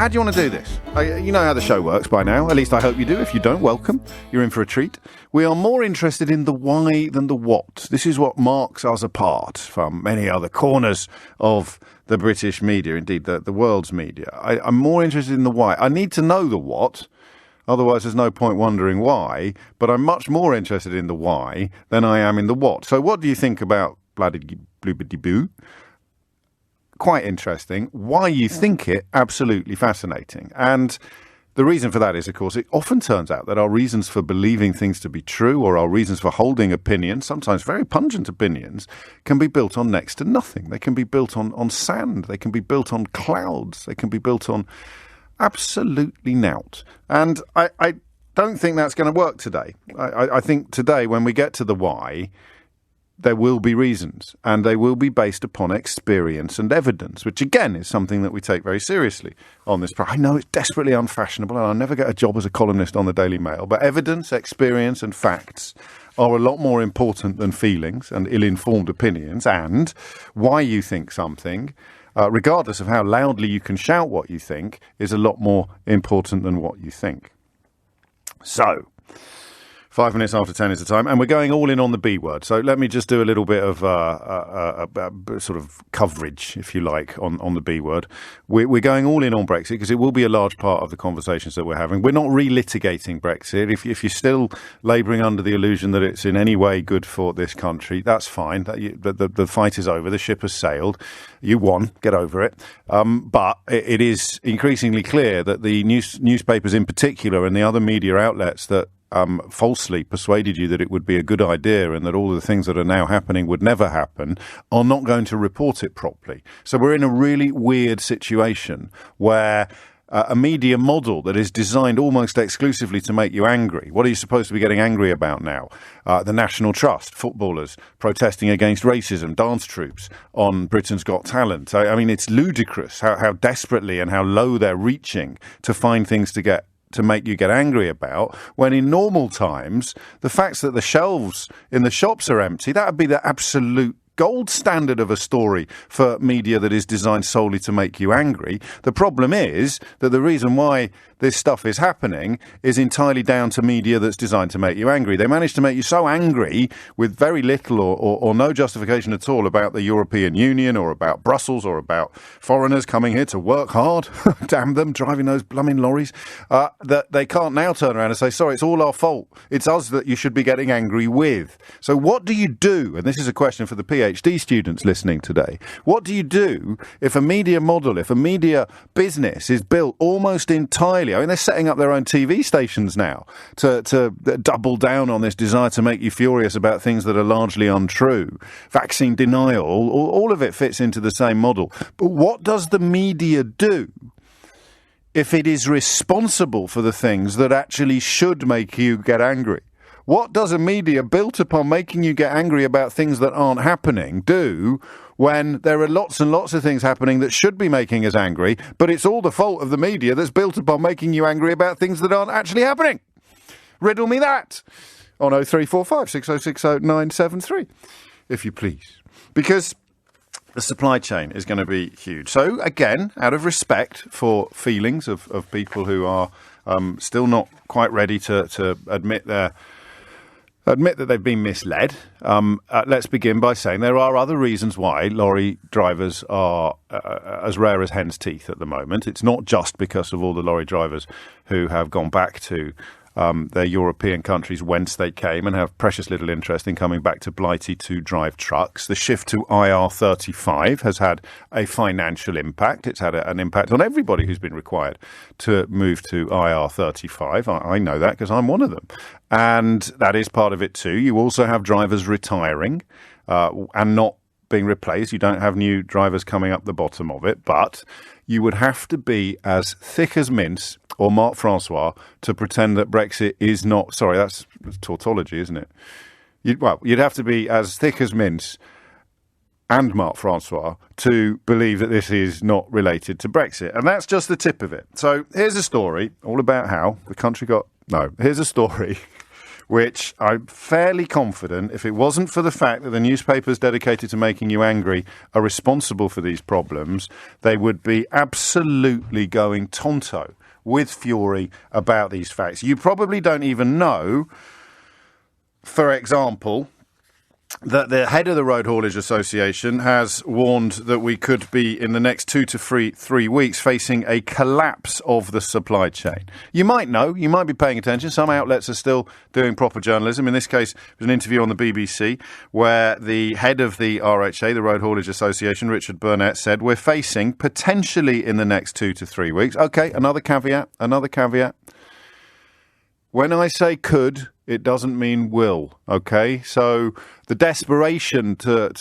how do you want to do this? You know how the show works by now. At least I hope you do. If you don't, welcome. You're in for a treat. We are more interested in the why than the what. This is what marks us apart from many other corners of the British media, indeed the world's media. I'm more interested in the why. I need to know the what. Otherwise, there's no point wondering why. But I'm much more interested in the why than I am in the what. So what do you think about bloody bloobity boo? Quite interesting. Why you think it, absolutely fascinating. And the reason for that is, of course, it often turns out that our reasons for believing things to be true or our reasons for holding opinions, sometimes very pungent opinions, can be built on next to nothing. They can be built on sand. They can be built on clouds. They can be built on absolutely nout. And I don't think that's going to work today. I think today, when we get to the why, there will be reasons, and they will be based upon experience and evidence, which again is something that we take very seriously on this program. I know it's desperately unfashionable, and I'll never get a job as a columnist on the Daily Mail, but evidence, experience and facts are a lot more important than feelings and ill-informed opinions, and why you think something, regardless of how loudly you can shout what you think, is a lot more important than what you think. So, 5 minutes after 10 is the time, and we're going all in on the B word. So let me just do a little bit of sort of coverage, if you like, on the B word. We're going all in on Brexit because it will be a large part of the conversations that we're having. We're not relitigating Brexit. If you're still labouring under the illusion that it's in any way good for this country, that's fine. The fight is over. The ship has sailed. You won. Get over it. But it is increasingly clear that the newspapers in particular and the other media outlets that falsely persuaded you that it would be a good idea and that all of the things that are now happening would never happen are not going to report it properly. So we're in a really weird situation where a media model that is designed almost exclusively to make you angry. What are you supposed to be getting angry about now? The National Trust, footballers protesting against racism, dance troupes on Britain's Got Talent. I mean, it's ludicrous how desperately and how low they're reaching to find things to make you get angry about, when in normal times, the fact that the shelves in the shops are empty, that would be the absolute gold standard of a story for media that is designed solely to make you angry. The problem is that the reason why this stuff is happening is entirely down to media that's designed to make you angry. They manage to make you so angry with very little or no justification at all about the European Union or about Brussels or about foreigners coming here to work hard, damn them, driving those blooming lorries, that they can't now turn around and say, sorry, it's all our fault. It's us that you should be getting angry with. So what do you do? And this is a question for the PhD students listening today. What do you do if a media model, if a media business is built almost entirely, I mean, they're setting up their own TV stations now to double down on this desire to make you furious about things that are largely untrue. Vaccine denial, all of it fits into the same model. But what does the media do if it is responsible for the things that actually should make you get angry? What does a media built upon making you get angry about things that aren't happening do when there are lots and lots of things happening that should be making us angry, but it's all the fault of the media that's built upon making you angry about things that aren't actually happening? Riddle me that on 0345 6060 973, if you please. Because the supply chain is going to be huge. So, again, out of respect for feelings of people who are still not quite ready to admit that they've been misled, let's begin by saying there are other reasons why lorry drivers are as rare as hen's teeth at the moment. It's not just because of all the lorry drivers who have gone back to their European countries whence they came and have precious little interest in coming back to Blighty to drive trucks. The shift to IR35 has had a financial impact. It's had an impact on everybody who's been required to move to IR35. I know that because I'm one of them. And that is part of it too. You also have drivers retiring and not being replaced. You don't have new drivers coming up the bottom of it, but you would have to be as thick as mince or Marc Francois to pretend that Brexit is not... Sorry, that's tautology, isn't it? You'd have to be as thick as mince and Marc Francois to believe that this is not related to Brexit. And that's just the tip of it. So here's a story all about how the country got... No, here's a story which I'm fairly confident, if it wasn't for the fact that the newspapers dedicated to making you angry are responsible for these problems, they would be absolutely going tonto with fury about these facts. You probably don't even know, for example, that the head of the Road Haulage Association has warned that we could be, in the next 2 to 3 weeks, facing a collapse of the supply chain. You might know, you might be paying attention. Some outlets are still doing proper journalism. In this case, there was an interview on the BBC where the head of the RHA, the Road Haulage Association, Richard Burnett, said we're facing, potentially in the next 2 to 3 weeks. OK, another caveat. When I say could, it doesn't mean will, OK? So the desperation to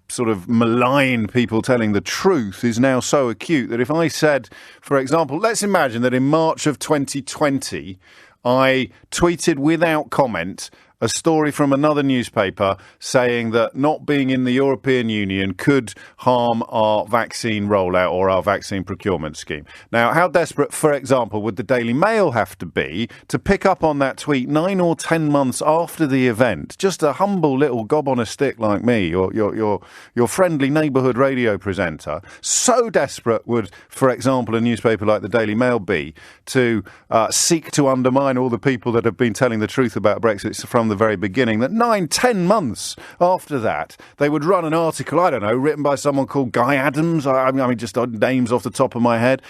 sort of malign people telling the truth is now so acute that if I said, for example, let's imagine that in March of 2020, I tweeted without comment a story from another newspaper saying that not being in the European Union could harm our vaccine rollout or our vaccine procurement scheme. Now, how desperate, for example, would the Daily Mail have to be to pick up on that tweet 9 or 10 months after the event? Just a humble little gob on a stick like me, your friendly neighbourhood radio presenter. So desperate would, for example, a newspaper like the Daily Mail be to seek to undermine all the people that have been telling the truth about Brexit from the very beginning, that 9-10 months after that they would run an article, I don't know, written by someone called Guy Adams, I mean just names off the top of my head,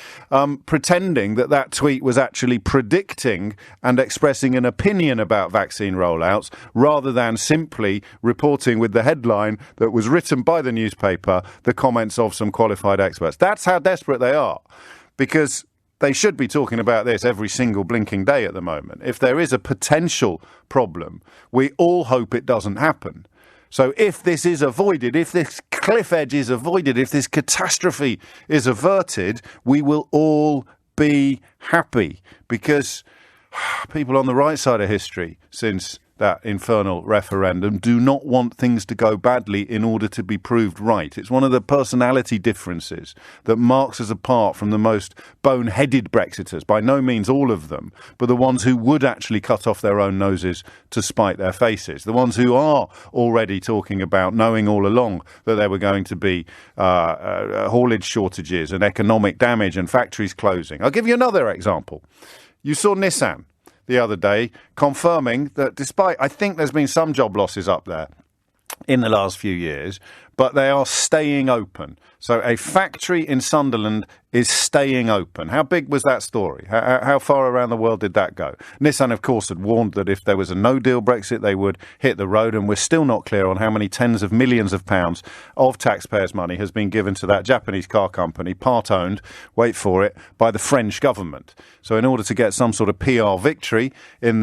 pretending that tweet was actually predicting and expressing an opinion about vaccine rollouts rather than simply reporting with the headline that was written by the newspaper the comments of some qualified experts. That's how desperate they are, because they should be talking about this every single blinking day at the moment. If there is a potential problem, we all hope it doesn't happen. So if this is avoided, if this cliff edge is avoided, if this catastrophe is averted, we will all be happy, because people on the right side of history since that infernal referendum do not want things to go badly in order to be proved right. It's one of the personality differences that marks us apart from the most boneheaded Brexiters, by no means all of them, but the ones who would actually cut off their own noses to spite their faces, the ones who are already talking about knowing all along that there were going to be haulage shortages and economic damage and factories closing. I'll give you another example. You saw Nissan the other day confirming that despite, I think there's been some job losses up there in the last few years, but they are staying open. So a factory in Sunderland is staying open. How big was that story? How far around the world did that go? Nissan, of course, had warned that if there was a no-deal Brexit, they would hit the road, and we're still not clear on how many tens of millions of pounds of taxpayers' money has been given to that Japanese car company, part-owned, wait for it, by the French government. So in order to get some sort of PR victory in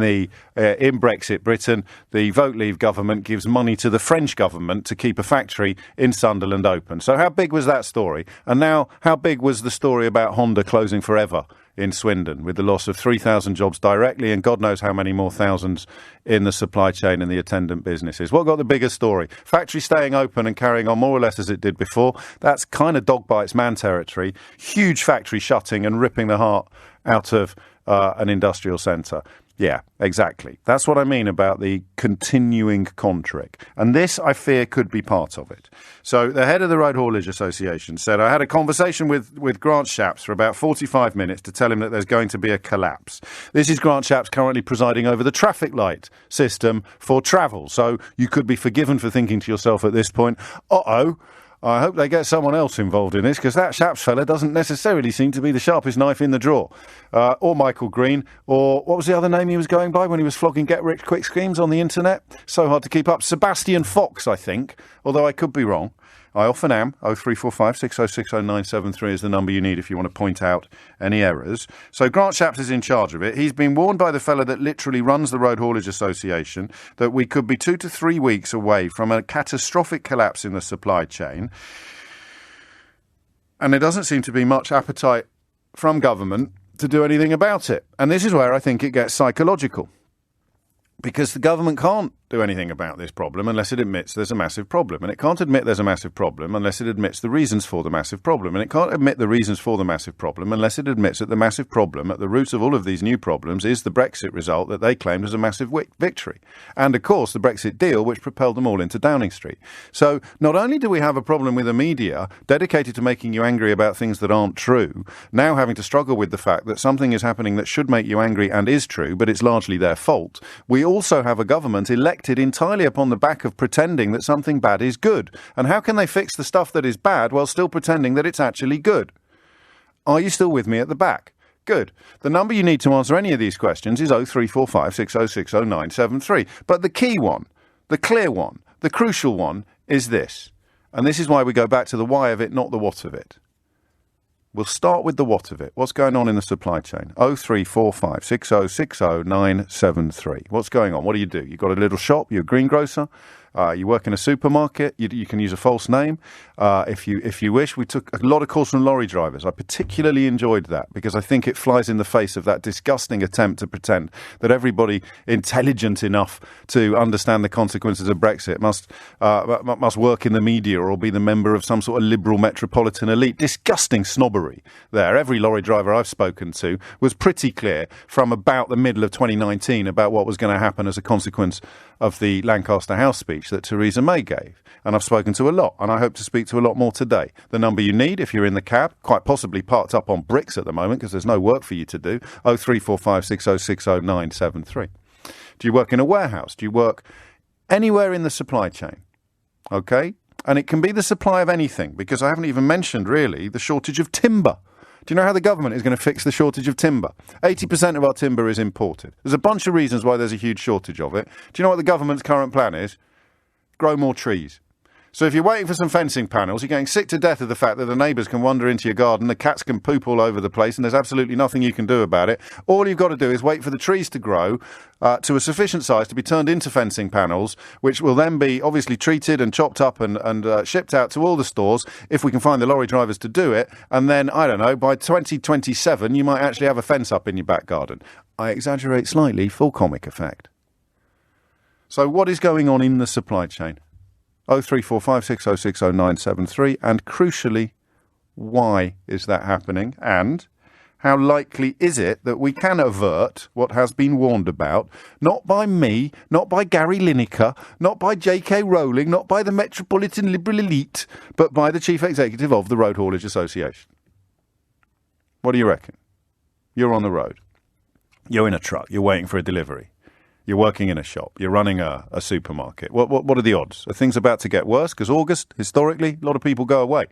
Brexit Britain, the Vote Leave government gives money to the French government to keep a factory in Sunderland open. So how big was that story? And now, how big was the story about Honda closing forever in Swindon, with the loss of 3,000 jobs directly and God knows how many more thousands in the supply chain and the attendant businesses? What got the bigger story? Factory staying open and carrying on more or less as it did before. That's kind of dog bites man territory. Huge factory shutting and ripping the heart out of an industrial centre. Yeah, exactly. That's what I mean about the continuing con trick. And this, I fear, could be part of it. So the head of the Road Haulage Association said, I had a conversation with Grant Shapps for about 45 minutes to tell him that there's going to be a collapse. This is Grant Shapps currently presiding over the traffic light system for travel. So you could be forgiven for thinking to yourself at this point, uh-oh, I hope they get someone else involved in this, because that Shapps fella doesn't necessarily seem to be the sharpest knife in the drawer. Or Michael Green, or what was the other name he was going by when he was flogging get-rich-quick schemes on the internet? So hard to keep up. Sebastian Fox, I think, although I could be wrong. I often am. 0345 606 0973 is the number you need if you want to point out any errors. So Grant Shapps is in charge of it. He's been warned by the fella that literally runs the Road Haulage Association that we could be 2 to 3 weeks away from a catastrophic collapse in the supply chain. And there doesn't seem to be much appetite from government to do anything about it. And this is where I think it gets psychological, because the government can't do anything about this problem unless it admits there's a massive problem. And it can't admit there's a massive problem unless it admits the reasons for the massive problem. And it can't admit the reasons for the massive problem unless it admits that the massive problem at the root of all of these new problems is the Brexit result that they claimed was a massive victory. And, of course, the Brexit deal, which propelled them all into Downing Street. So not only do we have a problem with the media dedicated to making you angry about things that aren't true, now having to struggle with the fact that something is happening that should make you angry and is true, but it's largely their fault, we also have a government elected entirely upon the back of pretending that something bad is good. And how can they fix the stuff that is bad while still pretending that it's actually good? Are you still with me at the back? Good. The number you need to answer any of these questions is 0345 6060 973. But the key one, the clear one, the crucial one is this. And this is why we go back to the why of it, not the what of it. We'll start with the what of it. What's going on in the supply chain? 0345 6060 973. What's going on? What do? You've got a little shop, you're a greengrocer, you work in a supermarket, you can use a false name if you wish. We took a lot of calls from lorry drivers. I particularly enjoyed that because I think it flies in the face of that disgusting attempt to pretend that everybody intelligent enough to understand the consequences of Brexit must work in the media or be the member of some sort of liberal metropolitan elite. Disgusting snobbery there. Every lorry driver I've spoken to was pretty clear from about the middle of 2019 about what was going to happen as a consequence of the Lancaster House speech that Theresa May gave. And I've spoken to a lot, and I hope to speak to a lot more today. The number you need if you're in the cab, quite possibly parked up on bricks at the moment because there's no work for you to do, 0345 6060 973. Do you work in a warehouse? Do you work anywhere in the supply chain? Okay? And it can be the supply of anything, because I haven't even mentioned, really, the shortage of timber. Do you know how the government is going to fix the shortage of timber? 80% of our timber is imported. There's a bunch of reasons why there's a huge shortage of it. Do you know what the government's current plan is? Grow more trees. So if you're waiting for some fencing panels, you're getting sick to death of the fact that the neighbours can wander into your garden, the cats can poop all over the place, and there's absolutely nothing you can do about it. All you've got to do is wait for the trees to grow to a sufficient size to be turned into fencing panels, which will then be obviously treated and chopped up and shipped out to all the stores, if we can find the lorry drivers to do it. And then, I don't know, by 2027, you might actually have a fence up in your back garden. I exaggerate slightly for comic effect. So what is going on in the supply chain? 0345 6060 973, and crucially, why is that happening? And how likely is it that we can avert what has been warned about, not by me, not by Gary Lineker, not by J.K. Rowling, not by the Metropolitan Liberal Elite, but by the Chief Executive of the Road Haulage Association? What do you reckon? You're on the road. You're in a truck. You're waiting for a delivery. You're working in a shop. You're running a supermarket. What are the odds? Are things about to get worse? Because August, historically, a lot of people go away.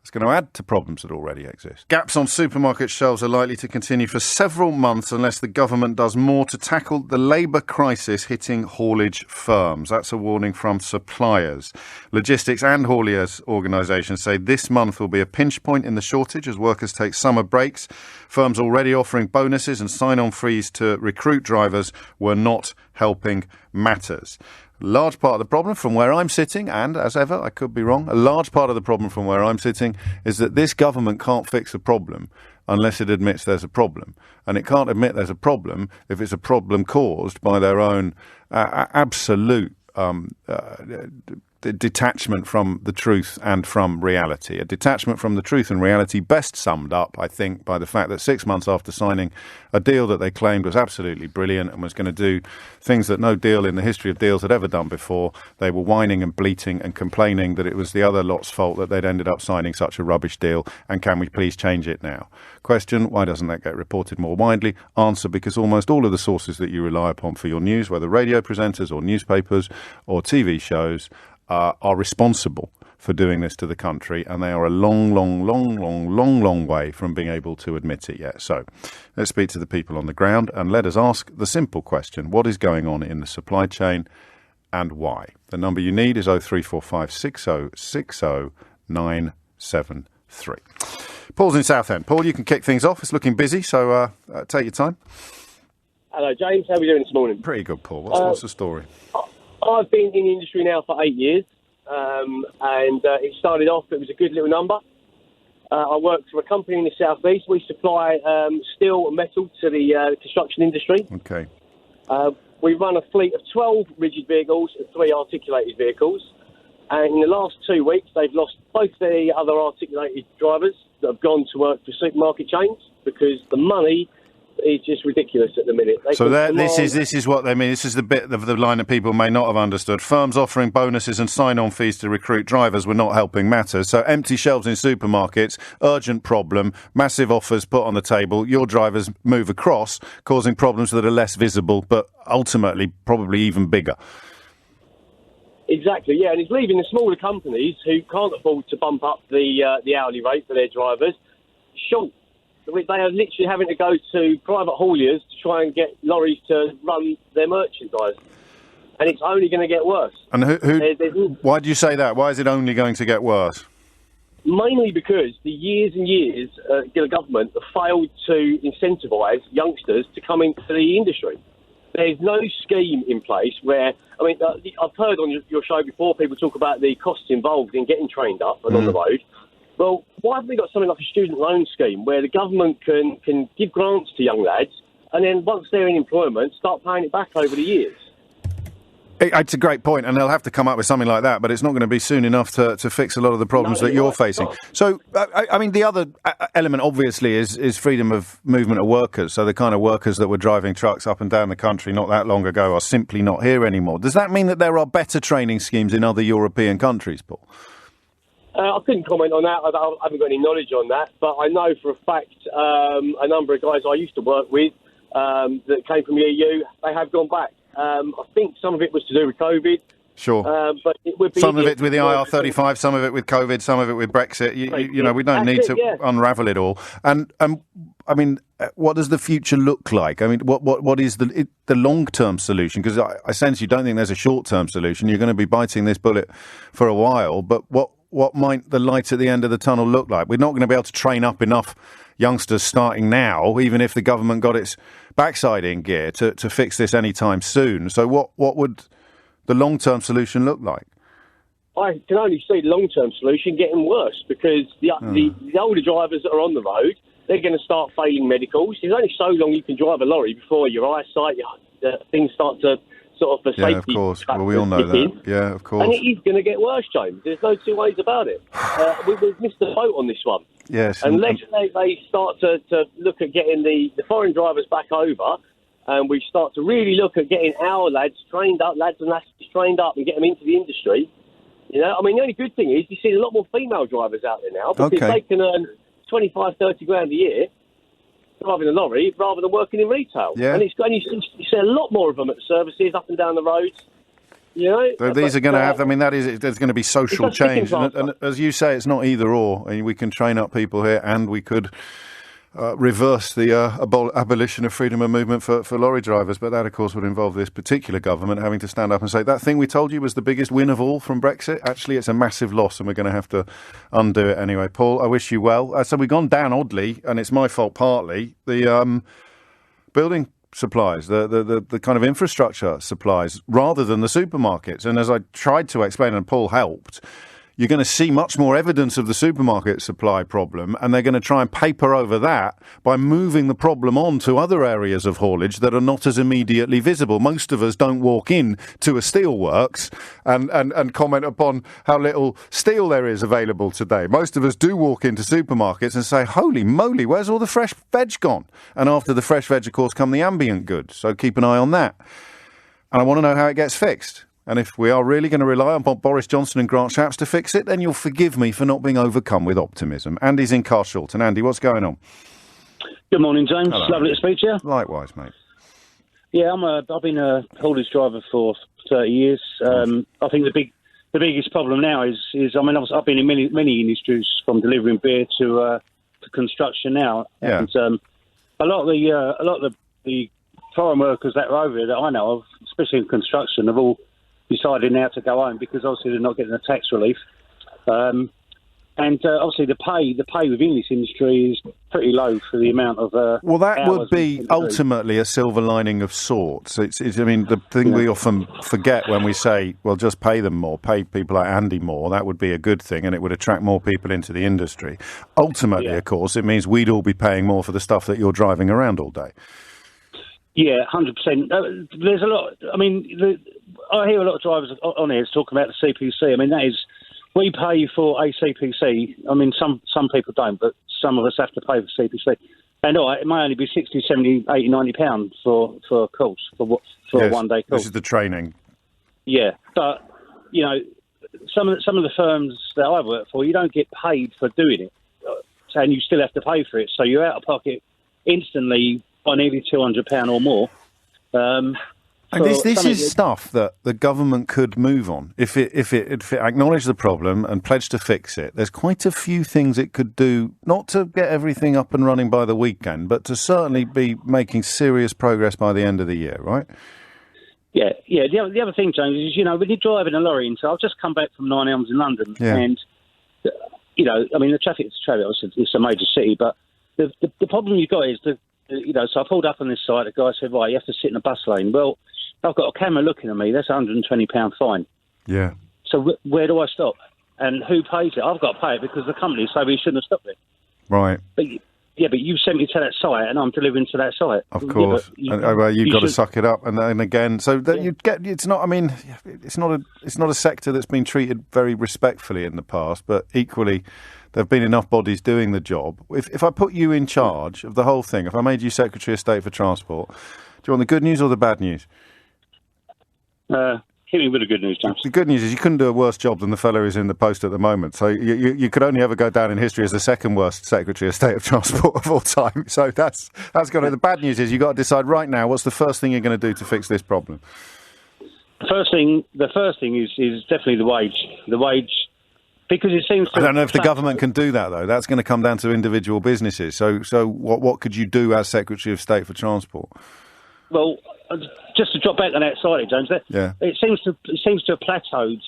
It's going to add to problems that already exist. Gaps on supermarket shelves are likely to continue for several months unless the government does more to tackle the labour crisis hitting haulage firms. That's a warning from suppliers. Logistics and hauliers organisations say this month will be a pinch point in the shortage as workers take summer breaks. Firms already offering bonuses and sign-on fees to recruit drivers were not helping matters. Large part of the problem from where I'm sitting, and as ever, I could be wrong, a large part of the problem from where I'm sitting is that this government can't fix the problem unless it admits there's a problem. And it can't admit there's a problem if it's a problem caused by their own absolute detachment from the truth and from reality. A detachment from the truth and reality best summed up, I think, by the fact that 6 months after signing a deal that they claimed was absolutely brilliant and was going to do things that no deal in the history of deals had ever done before, they were whining and bleating and complaining that it was the other lot's fault that they'd ended up signing such a rubbish deal, and can we please change it now? Question, why doesn't that get reported more widely? Answer, because almost all of the sources that you rely upon for your news, whether radio presenters or newspapers or TV shows, are responsible for doing this to the country, and they are a long way from being able to admit it yet. So let's speak to the people on the ground and let us ask the simple question: what is going on in the supply chain and why? The number you need is 0345 6060 973. Paul's in Southend. Paul, you can kick things off. It's looking busy, so take your time. Hello, James. How are we doing this morning? Pretty good, Paul. What's the story? I've been in the industry now for 8 years, and it started off, it was a good little number. I worked for a company in the southeast. We supply steel and metal to the construction industry. Okay. we run a fleet of 12 rigid vehicles and 3 articulated vehicles. And in the last 2 weeks, they've lost both the other articulated drivers that have gone to work for supermarket chains because the money is just ridiculous at the minute. So this is what they mean. This is the bit of the line that people may not have understood. Firms offering bonuses and sign-on fees to recruit drivers were not helping matters. So empty shelves in supermarkets, urgent problem, massive offers put on the table. Your drivers move across, causing problems that are less visible, but ultimately probably even bigger. Exactly, yeah, and it's leaving the smaller companies who can't afford to bump up the hourly rate for their drivers short. They are literally having to go to private hauliers to try and get lorries to run their merchandise. And it's only going to get worse. And why do you say that? Why is it only going to get worse? Mainly because the years and years the government have failed to incentivise youngsters to come into the industry. There's no scheme in place where, I mean, I've heard on your show before people talk about the costs involved in getting trained up and on the road. Well, why haven't we got something like a student loan scheme where the government can give grants to young lads and then once they're in employment, start paying it back over the years? It's a great point, and they'll have to come up with something like that, but it's not going to be soon enough to fix a lot of the problems that you're facing. So, I mean, the other element, obviously, is freedom of movement of workers. So the kind of workers that were driving trucks up and down the country not that long ago are simply not here anymore. Does that mean that there are better training schemes in other European countries, Paul? I couldn't comment on that. I haven't got any knowledge on that, but I know for a fact a number of guys I used to work with that came from the EU, they have gone back. I think some of it was to do with COVID. Sure. But it would be some of it with the IR35, some of it with COVID, some of it with Brexit. You know, we don't need to unravel it all. And I mean, what does the future look like? I mean, what is the long-term solution? Because I sense you don't think there's a short-term solution. You're going to be biting this bullet for a while. But what might the light at the end of the tunnel look like? We're not going to be able to train up enough youngsters starting now, even if the government got its backside in gear to fix this anytime soon. So what would the long-term solution look like? I can only see the long-term solution getting worse because the older drivers that are on the road, they're going to start failing medicals. There's only so long you can drive a lorry before your eyesight, things start to sort of for safety. Yeah, of course. Well, we all know that. Yeah, of course. And it is going to get worse, James. There's no two ways about it. We've missed the boat on this one. Yes. Unless they start to look at getting the foreign drivers back over, and we start to really look at getting our lads and lasses trained up and get them into the industry. You know, I mean, the only good thing is you see a lot more female drivers out there now because they can earn 25, 30 grand a year driving a lorry rather than working in retail. Yeah. And you see a lot more of them at services up and down the roads. You know, these are going to have. I mean, there's going to be social change, and as you say, it's not either or. I mean, we can train up people here, and we could reverse the abolition of freedom of movement for lorry drivers. But that, of course, would involve this particular government having to stand up and say that thing we told you was the biggest win of all from Brexit. Actually, it's a massive loss, and we're going to have to undo it anyway. Paul, I wish you well. So we've gone down oddly, and it's my fault partly. The building supplies, the kind of infrastructure supplies, rather than the supermarkets. And as I tried to explain, and Paul helped, you're going to see much more evidence of the supermarket supply problem, and they're going to try and paper over that by moving the problem on to other areas of haulage that are not as immediately visible. Most of us don't walk in to a steelworks and comment upon how little steel there is available today. Most of us do walk into supermarkets and say, holy moly, where's all the fresh veg gone? And after the fresh veg, of course, come the ambient goods. So keep an eye on that. And I want to know how it gets fixed. And if we are really going to rely on Boris Johnson and Grant Shapps to fix it, then you'll forgive me for not being overcome with optimism. Andy's in Carshalton. Andy, what's going on? Good morning, James. Hello. Lovely to speak to you. Likewise, mate. Yeah, I've been a haulage driver for 30 years. I think the biggest problem now is I mean, I've been in many industries, from delivering beer to construction now. Yeah. And a lot of the foreign workers that are over here that I know of, especially in construction, have all decided now to go home because obviously they're not getting the tax relief. And obviously the pay within this industry is pretty low for the amount of well, that would be ultimately a silver lining of sorts. It's I mean, the thing we often forget when we say, well, just pay them more, pay people like Andy more, that would be a good thing and it would attract more people into the industry. Ultimately, of course, it means we'd all be paying more for the stuff that you're driving around all day. Yeah, 100%. There's a lot. I mean, I hear a lot of drivers on here talking about the CPC. I mean, that is, we pay for a CPC. I mean, some people don't, but some of us have to pay for CPC. And it may only be 60, 70, 80, 90 pounds for a course, for a one-day course. This is the training. Yeah, but, you know, some of the firms that I work for, you don't get paid for doing it, and you still have to pay for it. So you're out of pocket instantly by nearly £200 or more. And this is stuff that the government could move on if it acknowledged the problem and pledged to fix it. There's quite a few things it could do, not to get everything up and running by the weekend, but to certainly be making serious progress by the end of the year, right? Yeah. The other thing, James, is, you know, when you're driving a lorry, so I've just come back from Nine Elms in London, and, you know, I mean, the traffic's traffic. It's a major city, but the problem you've got is so I pulled up on this site. The guy said, right, you have to sit in a bus lane. Well, I've got a camera looking at me. That's a £120 fine. Yeah. So where do I stop? And who pays it? I've got to pay it because the company say we shouldn't have stopped it. Right. But you sent me to that site, and I'm delivering to that site. Of course. You've got to suck it up, and again, so that you get. It's not. I mean, it's not a sector that's been treated very respectfully in the past, but equally, there have been enough bodies doing the job. If I put you in charge of the whole thing, if I made you Secretary of State for Transport, do you want the good news or the bad news? Hit me with the good news, James. The good news is you couldn't do a worse job than the fellow who's in the post at the moment. So you could only ever go down in history as the second worst Secretary of State of Transport of all time. So that's got to. The bad news is you've got to decide right now what's the first thing you're going to do to fix this problem. The first thing is definitely the wage. The wage, because it seems. I don't know if the government can do that though. That's going to come down to individual businesses. So what could you do as Secretary of State for Transport? Well, just to drop back on that side, James. It seems to have plateaued.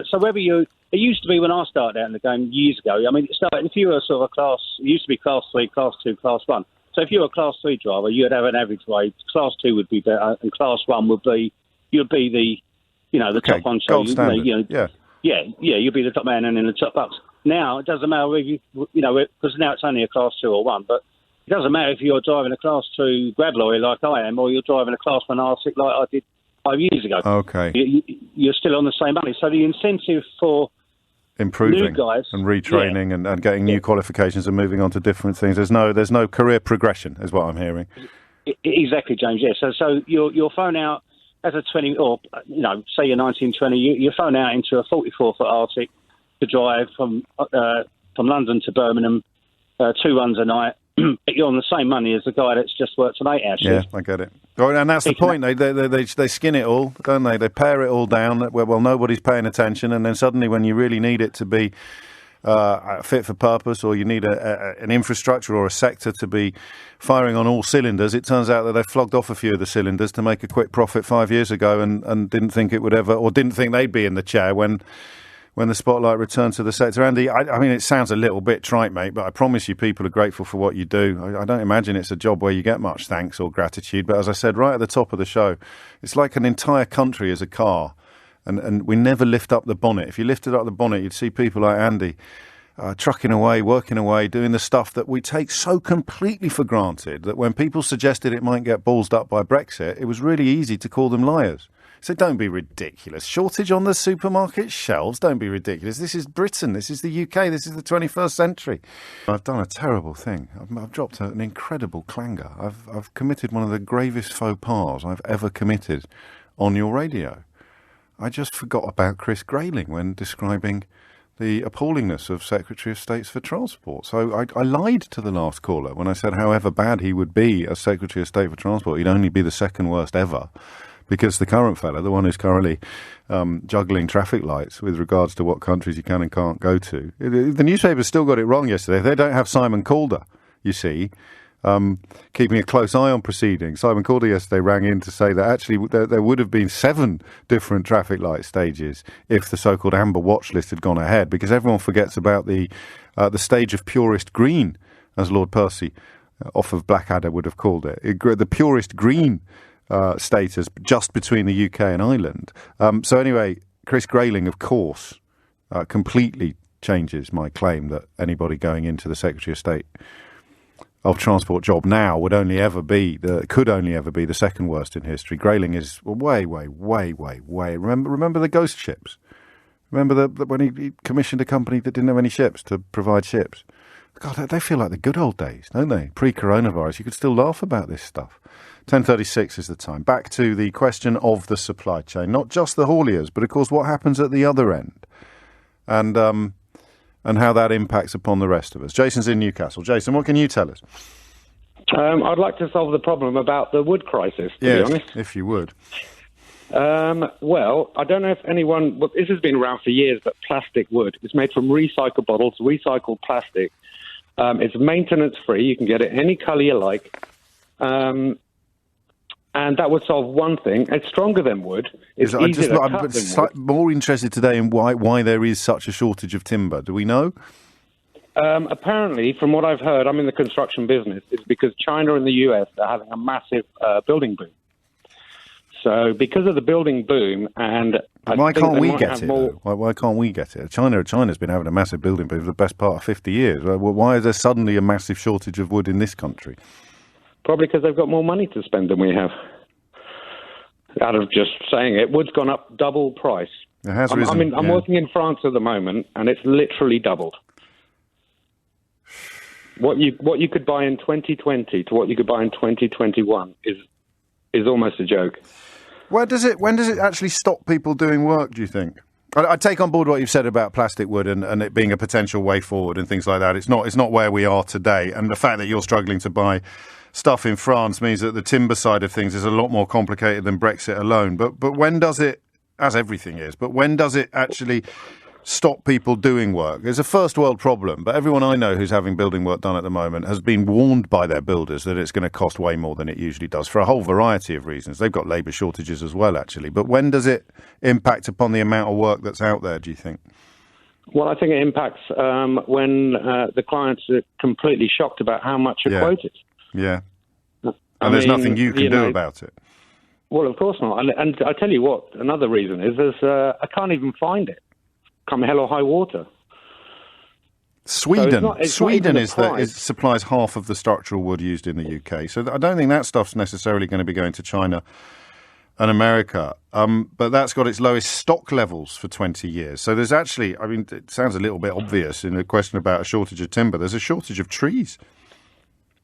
So whether it used to be when I started out in the game years ago. I mean, it started if you were sort of it used to be Class 3, Class 2, Class 1. So if you were a Class 3 driver, you'd have an average wage. Class 2 would be better, and Class 1 you'd be the top honcho. Gold standard. You'd be the top man and in the top bucks. Now it doesn't matter if because now it's only a Class 2 or 1, but. It doesn't matter if you're driving a Class 2 grab lorry like I am, or you're driving a Class 1 R6 like I did 5 years ago. Okay. You're still on the same money. So the incentive for improving new guys, and retraining and getting new qualifications and moving on to different things. There's no career progression, is what I'm hearing. Exactly, James. Yeah. So you're thrown out as a 20, or say you're 19, 20. You're thrown out into a 44-foot R6 to drive from London to Birmingham, 2 runs a night. You're on the same money as the guy that's just worked an 8-hour shift. Yeah, I get it. And that's the point. They skin it all, don't they? They pare it all down. Well, nobody's paying attention, and then suddenly, when you really need it to be fit for purpose, or you need an infrastructure or a sector to be firing on all cylinders, it turns out that they flogged off a few of the cylinders to make a quick profit 5 years ago, and didn't think it would ever, or didn't think they'd be in the chair when the spotlight returned to the sector. Andy, I mean, it sounds a little bit trite, mate, but I promise you people are grateful for what you do. I don't imagine it's a job where you get much thanks or gratitude, but as I said right at the top of the show, it's like an entire country is a car, and we never lift up the bonnet. If you lifted up the bonnet, you'd see people like Andy trucking away, working away, doing the stuff that we take so completely for granted that when people suggested it might get ballsed up by Brexit, it was really easy to call them liars. So don't be ridiculous. Shortage on the supermarket shelves? Don't be ridiculous. This is Britain. This is the UK. This is the 21st century. I've done a terrible thing. I've dropped an incredible clanger. I've committed one of the gravest faux pas I've ever committed on your radio. I just forgot about Chris Grayling when describing the appallingness of Secretary of State for Transport. So I lied to the last caller when I said however bad he would be as Secretary of State for Transport, he'd only be the second worst ever. Because the current fella, the one who's currently juggling traffic lights with regards to what countries you can and can't go to, the newspapers still got it wrong yesterday. They don't have Simon Calder, you see, keeping a close eye on proceedings. Simon Calder yesterday rang in to say that actually there would have been 7 different traffic light stages if the so-called Amber Watch list had gone ahead, because everyone forgets about the stage of purest green, as Lord Percy off of Blackadder would have called it. The purest green status just between the UK and Ireland. So anyway, Chris Grayling, of course, completely changes my claim that anybody going into the Secretary of State of transport job now could only ever be the second worst in history. Grayling is way. Remember the ghost ships? Remember when he commissioned a company that didn't have any ships to provide ships? God, they feel like the good old days, don't they? Pre-coronavirus, you could still laugh about this stuff. 10:36 is the time. Back to the question of the supply chain, not just the hauliers, but of course what happens at the other end, and how that impacts upon the rest of us. Jason's in Newcastle. Jason, what can you tell us? I'd like to solve the problem about the wood crisis, to be honest. If you would. Well, I don't know if anyone... Well, this has been around for years, but plastic wood. It's made from recycled bottles, recycled plastic. It's maintenance-free. You can get it any colour you like. And that would solve one thing. It's stronger than wood. It's easier to cut than wood. More interested today in why there is such a shortage of timber. Do we know? Apparently, from what I've heard, I'm in the construction business, it's because China and the US are having a massive building boom. So because of the building boom, and why can't we get it? Why can't we get it? China's been having a massive building boom for the best part of 50 years. Why is there suddenly a massive shortage of wood in this country? Probably because they've got more money to spend than we have. Out of just saying it, wood's gone up double price. It has risen. I'm working in France at the moment, and it's literally doubled. What you could buy in 2020 to what you could buy in 2021 is almost a joke. When does it actually stop people doing work, do you think? I take on board what you've said about plastic wood and it being a potential way forward and things like that. It's not where we are today. And the fact that you're struggling to buy stuff in France means that the timber side of things is a lot more complicated than Brexit alone. But when does it, as everything is, but when does it actually stop people doing work? It's a first world problem, but everyone I know who's having building work done at the moment has been warned by their builders that it's going to cost way more than it usually does for a whole variety of reasons. They've got labour shortages as well, actually. But when does it impact upon the amount of work that's out there, do you think? Well, I think it impacts when the clients are completely shocked about how much are quoted. Yeah. And there's nothing you can do about it. Well, of course not. And I tell you what, another reason is I can't even find it. Come hell or high water. Sweden supplies half of the structural wood used in the UK. So I don't think that stuff's necessarily going to be going to China and America. But that's got its lowest stock levels for 20 years. So there's actually, it sounds a little bit obvious in a question about a shortage of timber. There's a shortage of trees.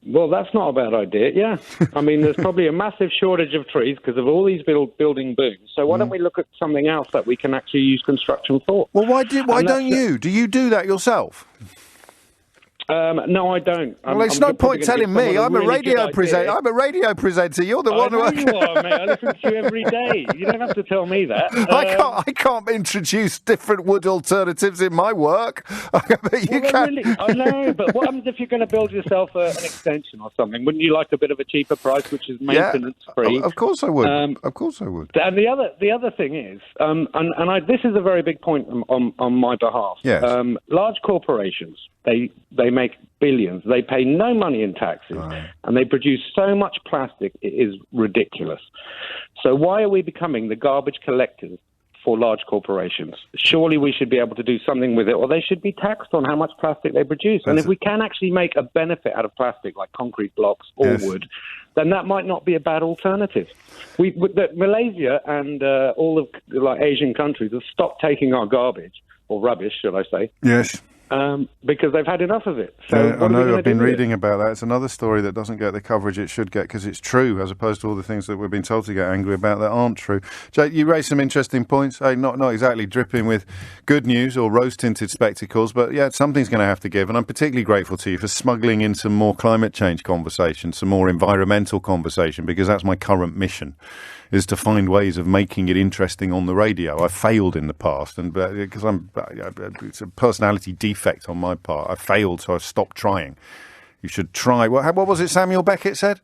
Well, that's not a bad idea, yeah. There's probably a massive shortage of trees because of all these building booms. So why don't we look at something else that we can actually use construction for? Well, why don't you? Do you do that yourself? No, I don't. Well, it's no point telling me. I'm a radio presenter. You're the one who... I know you are, mate. I listen to you every day. You don't have to tell me that. I can't introduce different wood alternatives in my work. But you can. Really, I know, but what happens if you're going to build yourself an extension or something? Wouldn't you like a bit of a cheaper price, which is maintenance-free? Yeah, of course I would. Of course I would. And the other thing is, this is a very big point on my behalf. Yes. Large corporations, they make billions. They pay no money in taxes, and they produce so much plastic, it is ridiculous. So why are we becoming the garbage collectors for large corporations? Surely we should be able to do something with it, or they should be taxed on how much plastic they produce. And if we can actually make a benefit out of plastic, like concrete blocks or wood, then that might not be a bad alternative. Malaysia and all of Asian countries have stopped taking our garbage, or rubbish, should I say. Yes. Because they've had enough of it. So I know, I've been reading about that. It's another story that doesn't get the coverage it should get because it's true, as opposed to all the things that we've been told to get angry about that aren't true. Jake, you raised some interesting points. Hey, not exactly dripping with good news or rose-tinted spectacles, but yeah, something's going to have to give. And I'm particularly grateful to you for smuggling in some more climate change conversation, some more environmental conversation, because that's my current mission, is to find ways of making it interesting on the radio. I've failed in the past, and because it's a personality defect on my part. I failed, so I've stopped trying. You should try. What was it Samuel Beckett said?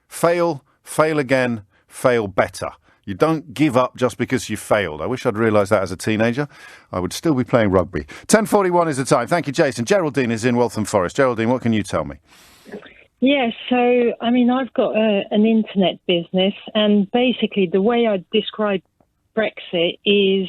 Fail again, fail better. You don't give up just because you failed. I wish I'd realised that as a teenager. I would still be playing rugby. 10:41 is the time. Thank you, Jason. Geraldine is in Waltham Forest. Geraldine, what can you tell me? Yes, so, I've got an internet business, and basically the way I describe Brexit is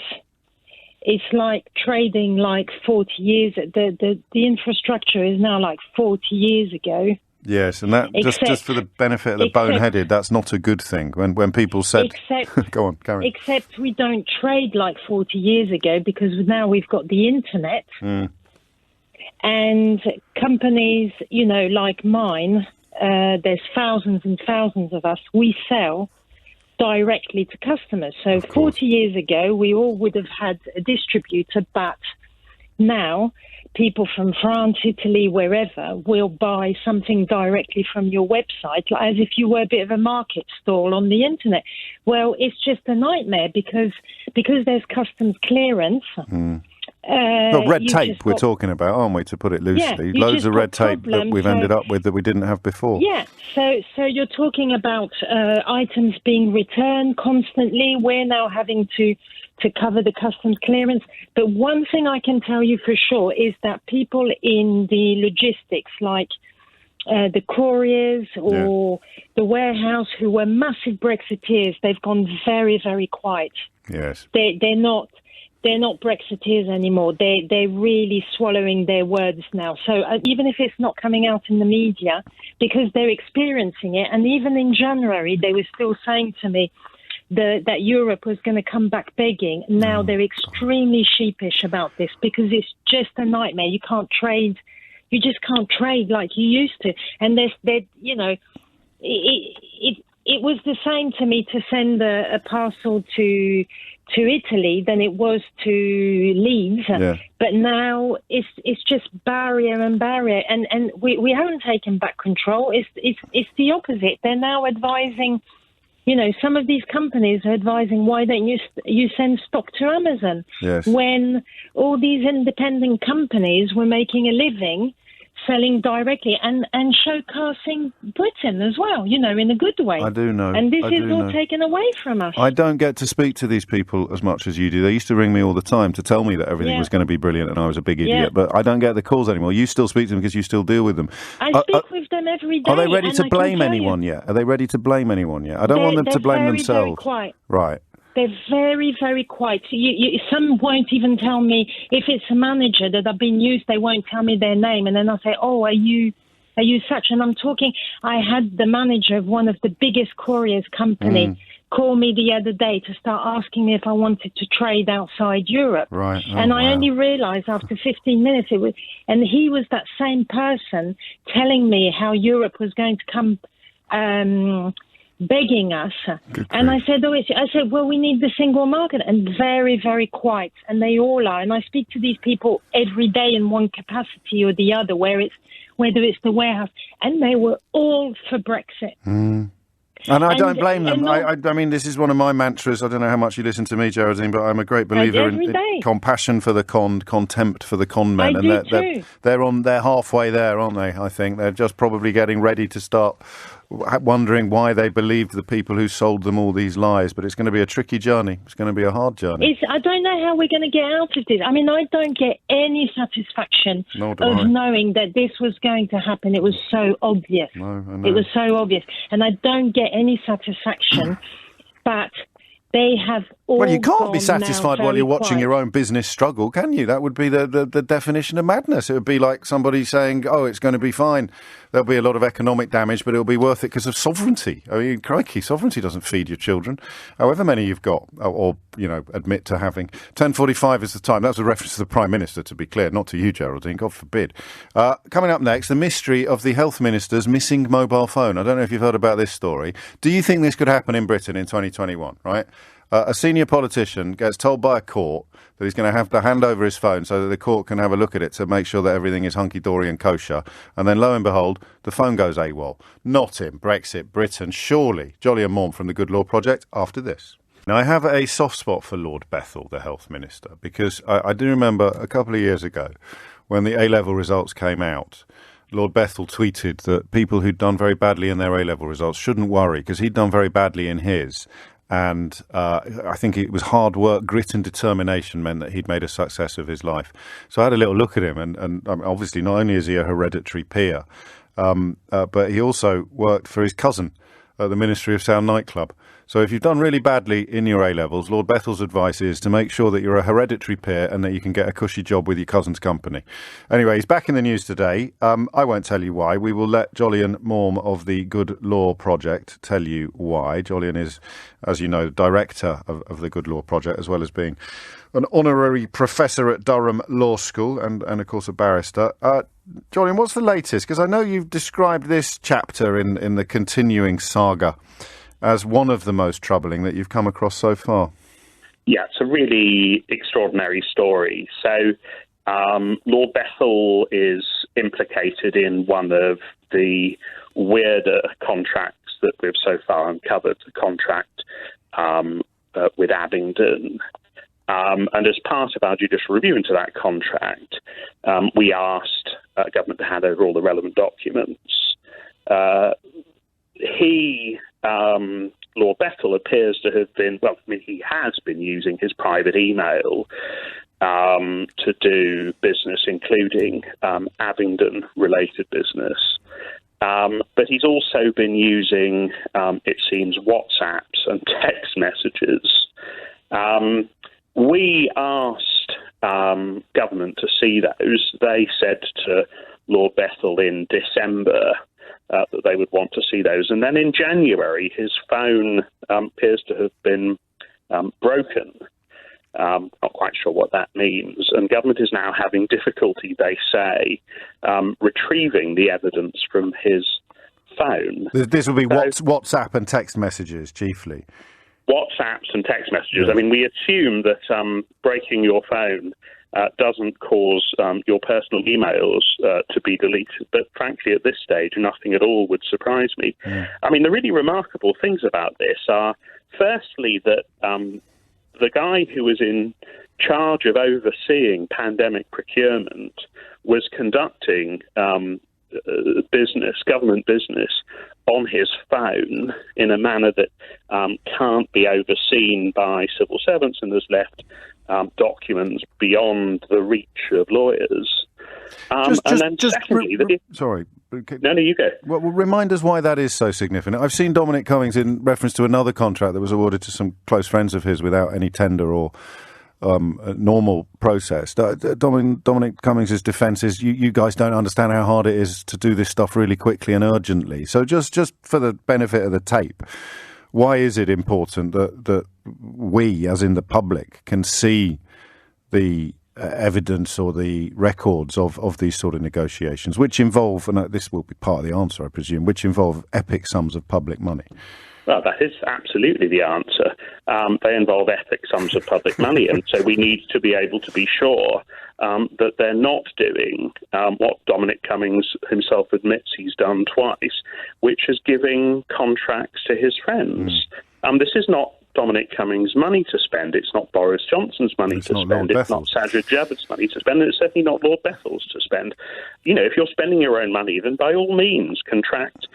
it's like trading like 40 years. The infrastructure is now like 40 years ago. Yes, and that just for the benefit of the boneheaded, that's not a good thing. When people said, go on, Karen. Except we don't trade like 40 years ago because now we've got the internet. And companies, like mine, there's thousands and thousands of us. We sell directly to customers. So 40 years ago, we all would have had a distributor, but now people from France, Italy, wherever, will buy something directly from your website, as if you were a bit of a market stall on the internet. Well, it's just a nightmare because there's customs clearance. Red tape we're talking about, aren't we, to put it loosely? Loads of red tape that we've ended up with that we didn't have before. Yeah, so you're talking about items being returned constantly. We're now having to cover the customs clearance. But one thing I can tell you for sure is that people in the logistics, like the couriers or the warehouse, who were massive Brexiteers, they've gone very, very quiet. Yes. They're not Brexiteers anymore. They're really swallowing their words now. So even if it's not coming out in the media, because they're experiencing it, and even in January, they were still saying to me that Europe was going to come back begging. Now they're extremely sheepish about this because it's just a nightmare. You can't trade. You just can't trade like you used to. And it was the same to me to send a parcel to Italy than it was to Leeds. Yeah. But now it's just barrier and barrier, and we haven't taken back control. It's the opposite. They're now advising, some of these companies are advising, why don't you send stock to Amazon? Yes. When all these independent companies were making a living selling directly and showcasing Britain as well, in a good way. I do know. And this is all taken away from us. I don't get to speak to these people as much as you do. They used to ring me all the time to tell me that everything was going to be brilliant and I was a big idiot, but I don't get the calls anymore. You still speak to them because you still deal with them. I speak with them every day. Are they ready to blame anyone yet? Are they ready to blame anyone yet? I don't want them to blame themselves. Very quiet. Right. They're very, very quiet. Some won't even tell me if it's a manager that I've been used. They won't tell me their name, and then I'll say, "Oh, are you such?" And I'm talking. I had the manager of one of the biggest couriers company call me the other day to start asking me if I wanted to trade outside Europe. Right. Oh, and I only realised after 15 minutes and he was that same person telling me how Europe was going to come. Begging us. And I said, well, we need the single market, and very, very quiet, and they all are. And I speak to these people every day in one capacity or the other, whether it's the warehouse, and they were all for Brexit. And I don't blame them. I mean, this is one of my mantras. I don't know how much you listen to me, Geraldine, but I'm a great believer in compassion for the con, contempt for the con men. They're halfway there, aren't they? I think they're just probably getting ready to start wondering why they believed the people who sold them all these lies. But it's going to be a tricky journey. It's going to be a hard journey. I don't know how we're going to get out of this. I mean, I don't get any satisfaction of knowing that this was going to happen. It was so obvious. No, I know. It was so obvious. And I don't get any satisfaction, but they have all Well, you can't be satisfied while you're watching your own business struggle, can you? That would be the definition of madness. It would be like somebody saying, oh, it's going to be fine. There'll be a lot of economic damage, but it'll be worth it because of sovereignty. I mean, crikey, sovereignty doesn't feed your children, however many you've got or admit to having. 10:45 is the time. That was a reference to the Prime Minister, to be clear, not to you, Geraldine, God forbid. Coming up next, the mystery of the Health Minister's missing mobile phone. I don't know if you've heard about this story. Do you think this could happen in Britain in 2021, right? A senior politician gets told by a court that he's going to have to hand over his phone so that the court can have a look at it to make sure that everything is hunky-dory and kosher. And then, lo and behold, the phone goes AWOL. Not in Brexit Britain, surely. Jolly and Mont from the Good Law Project after this. Now, I have a soft spot for Lord Bethell, the Health Minister, because I do remember a couple of years ago when the A-level results came out, Lord Bethell tweeted that people who'd done very badly in their A-level results shouldn't worry because he'd done very badly in his. And I think it was hard work, grit and determination meant that he'd made a success of his life. So I had a little look at him, and obviously not only is he a hereditary peer, but he also worked for his cousin at the Ministry of Sound nightclub. So if you've done really badly in your A-levels, Lord Bethel's advice is to make sure that you're a hereditary peer and that you can get a cushy job with your cousin's company. Anyway, he's back in the news today. I won't tell you why. We will let Jolyon Morm of the Good Law Project tell you why. Jolyon is, as you know, director of the Good Law Project, as well as being an honorary professor at Durham Law School and of course, a barrister. Jolyon, what's the latest? Because I know you've described this chapter in the continuing saga as one of the most troubling that you've come across so far. Yeah, it's a really extraordinary story. So Lord Bethel is implicated in one of the weirder contracts that we've so far uncovered, the contract with Abingdon. And as part of our judicial review into that contract, we asked government to hand over all the relevant documents. Lord Bethel appears to have been, he has been using his private email to do business, including Abingdon-related business. But he's also been using, it seems, WhatsApps and text messages. We asked government to see those. They said to Lord Bethel in December that they would want to see those. And then in January, his phone appears to have been broken. Not quite sure what that means. And government is now having difficulty, they say, retrieving the evidence from his phone. This will be WhatsApp and text messages, chiefly. WhatsApps and text messages. I mean, we assume that breaking your phone doesn't cause your personal emails to be deleted. But frankly, at this stage, nothing at all would surprise me. I mean, the really remarkable things about this are, firstly, that the guy who was in charge of overseeing pandemic procurement was conducting government business on his phone in a manner that can't be overseen by civil servants and has left documents beyond the reach of lawyers. Sorry. No, you go. Well, remind us why that is so significant. I've seen Dominic Cummings in reference to another contract that was awarded to some close friends of his without any tender or normal process. Dominic Cummings' defence is you guys don't understand how hard it is to do this stuff really quickly and urgently. So just for the benefit of the tape, why is it important that we, as in the public, can see the evidence or the records of these sort of negotiations, which involve, and this will be part of the answer, I presume, which involve epic sums of public money? Well, that is absolutely the answer. They involve epic sums of public money, and so we need to be able to be sure that they're not doing what Dominic Cummings himself admits he's done twice, which is giving contracts to his friends. This is not Dominic Cummings' money to spend. It's not Boris Johnson's money to spend. It's not Sajid Javid's money to spend. And it's certainly not Lord Bethel's to spend. You know, if you're spending your own money, then by all means contract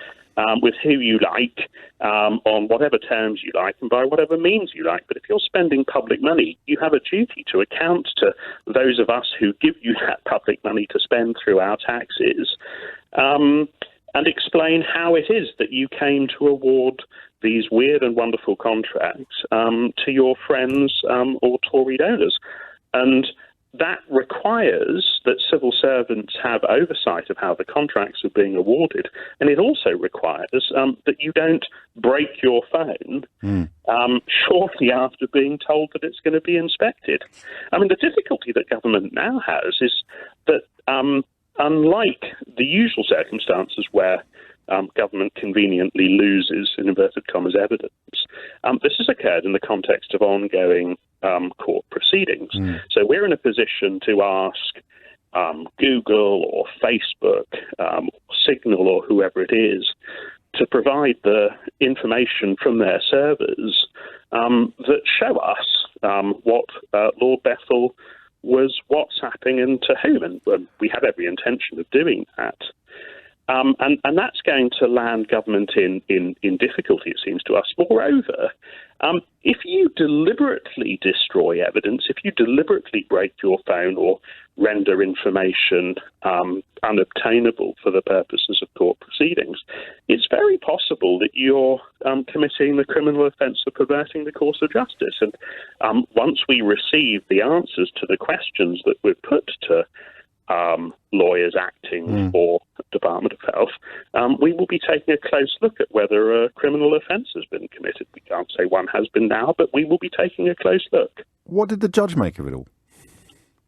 with who you like, on whatever terms you like, and by whatever means you like. But if you're spending public money, you have a duty to account to those of us who give you that public money to spend through our taxes, and explain how it is that you came to award these weird and wonderful contracts to your friends or Tory donors. And that requires that civil servants have oversight of how the contracts are being awarded. And it also requires that you don't break your phone shortly after being told that it's going to be inspected. I mean, the difficulty that government now has is that unlike the usual circumstances where government conveniently loses, in inverted commas, evidence, this has occurred in the context of ongoing court proceedings. So we're in a position to ask Google or Facebook, or Signal or whoever it is to provide the information from their servers that show us what Lord Bethel was WhatsApping and to whom, and we have every intention of doing that. And that's going to land government in difficulty, it seems to us. Moreover, if you deliberately destroy evidence, if you deliberately break your phone or render information unobtainable for the purposes of court proceedings, it's very possible that you're committing the criminal offence of perverting the course of justice. And once we receive the answers to the questions that we've put to lawyers acting for the Department of Health, we will be taking a close look at whether a criminal offence has been committed. We can't say one has been now, but we will be taking a close look. What did the judge make of it all?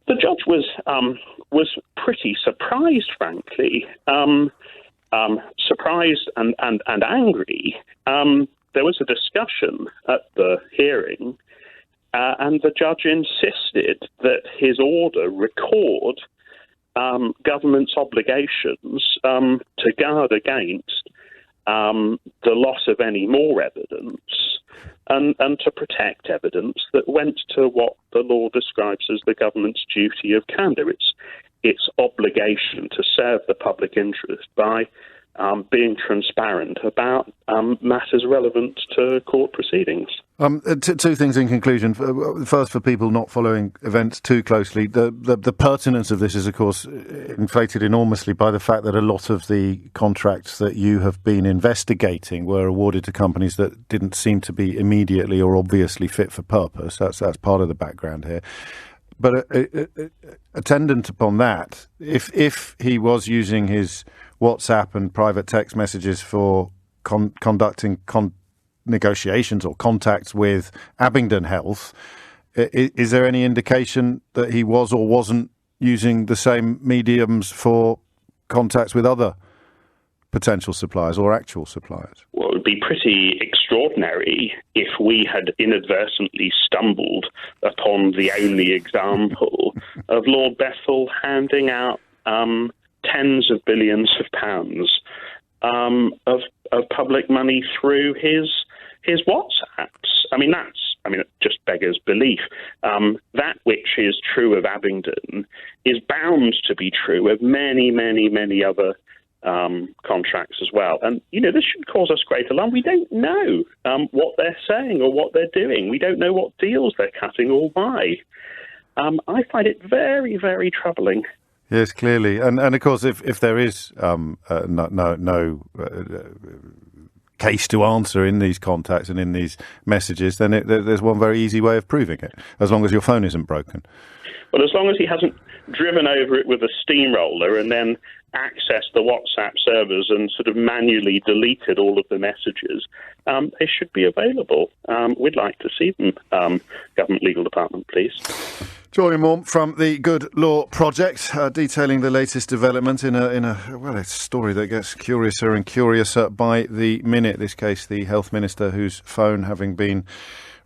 The judge was pretty surprised, frankly. Surprised and angry. There was a discussion at the hearing, and the judge insisted that his order record government's obligations to guard against the loss of any more evidence and to protect evidence that went to what the law describes as the government's duty of candour. Its obligation to serve the public interest by being transparent about matters relevant to court proceedings. Two things in conclusion. First, for people not following events too closely, the pertinence of this is, of course, inflated enormously by the fact that a lot of the contracts that you have been investigating were awarded to companies that didn't seem to be immediately or obviously fit for purpose. That's part of the background here. But attendant upon that, if he was using his WhatsApp and private text messages for conducting negotiations or contacts with Abingdon Health, is there any indication that he was or wasn't using the same mediums for contacts with other potential suppliers or actual suppliers? Well, it would be pretty extraordinary if we had inadvertently stumbled upon the only example of Lord Bethell handing out tens of billions of pounds of public money through his WhatsApps. It just beggars belief. That which is true of Abingdon is bound to be true of many, many, many other contracts as well. And, this should cause us great alarm. We don't know what they're saying or what they're doing. We don't know what deals they're cutting or why. I find it very, very troubling. Yes, clearly. And of course, if there is no case to answer in these contacts and in these messages, then there's one very easy way of proving it, as long as your phone isn't broken. Well, as long as he hasn't driven over it with a steamroller and then accessed the WhatsApp servers and sort of manually deleted all of the messages, they should be available. We'd like to see them, Government Legal Department, please. Julian Moore from the Good Law Project, detailing the latest development in a story that gets curiouser and curiouser by the minute. This case, the Health Minister, whose phone, having been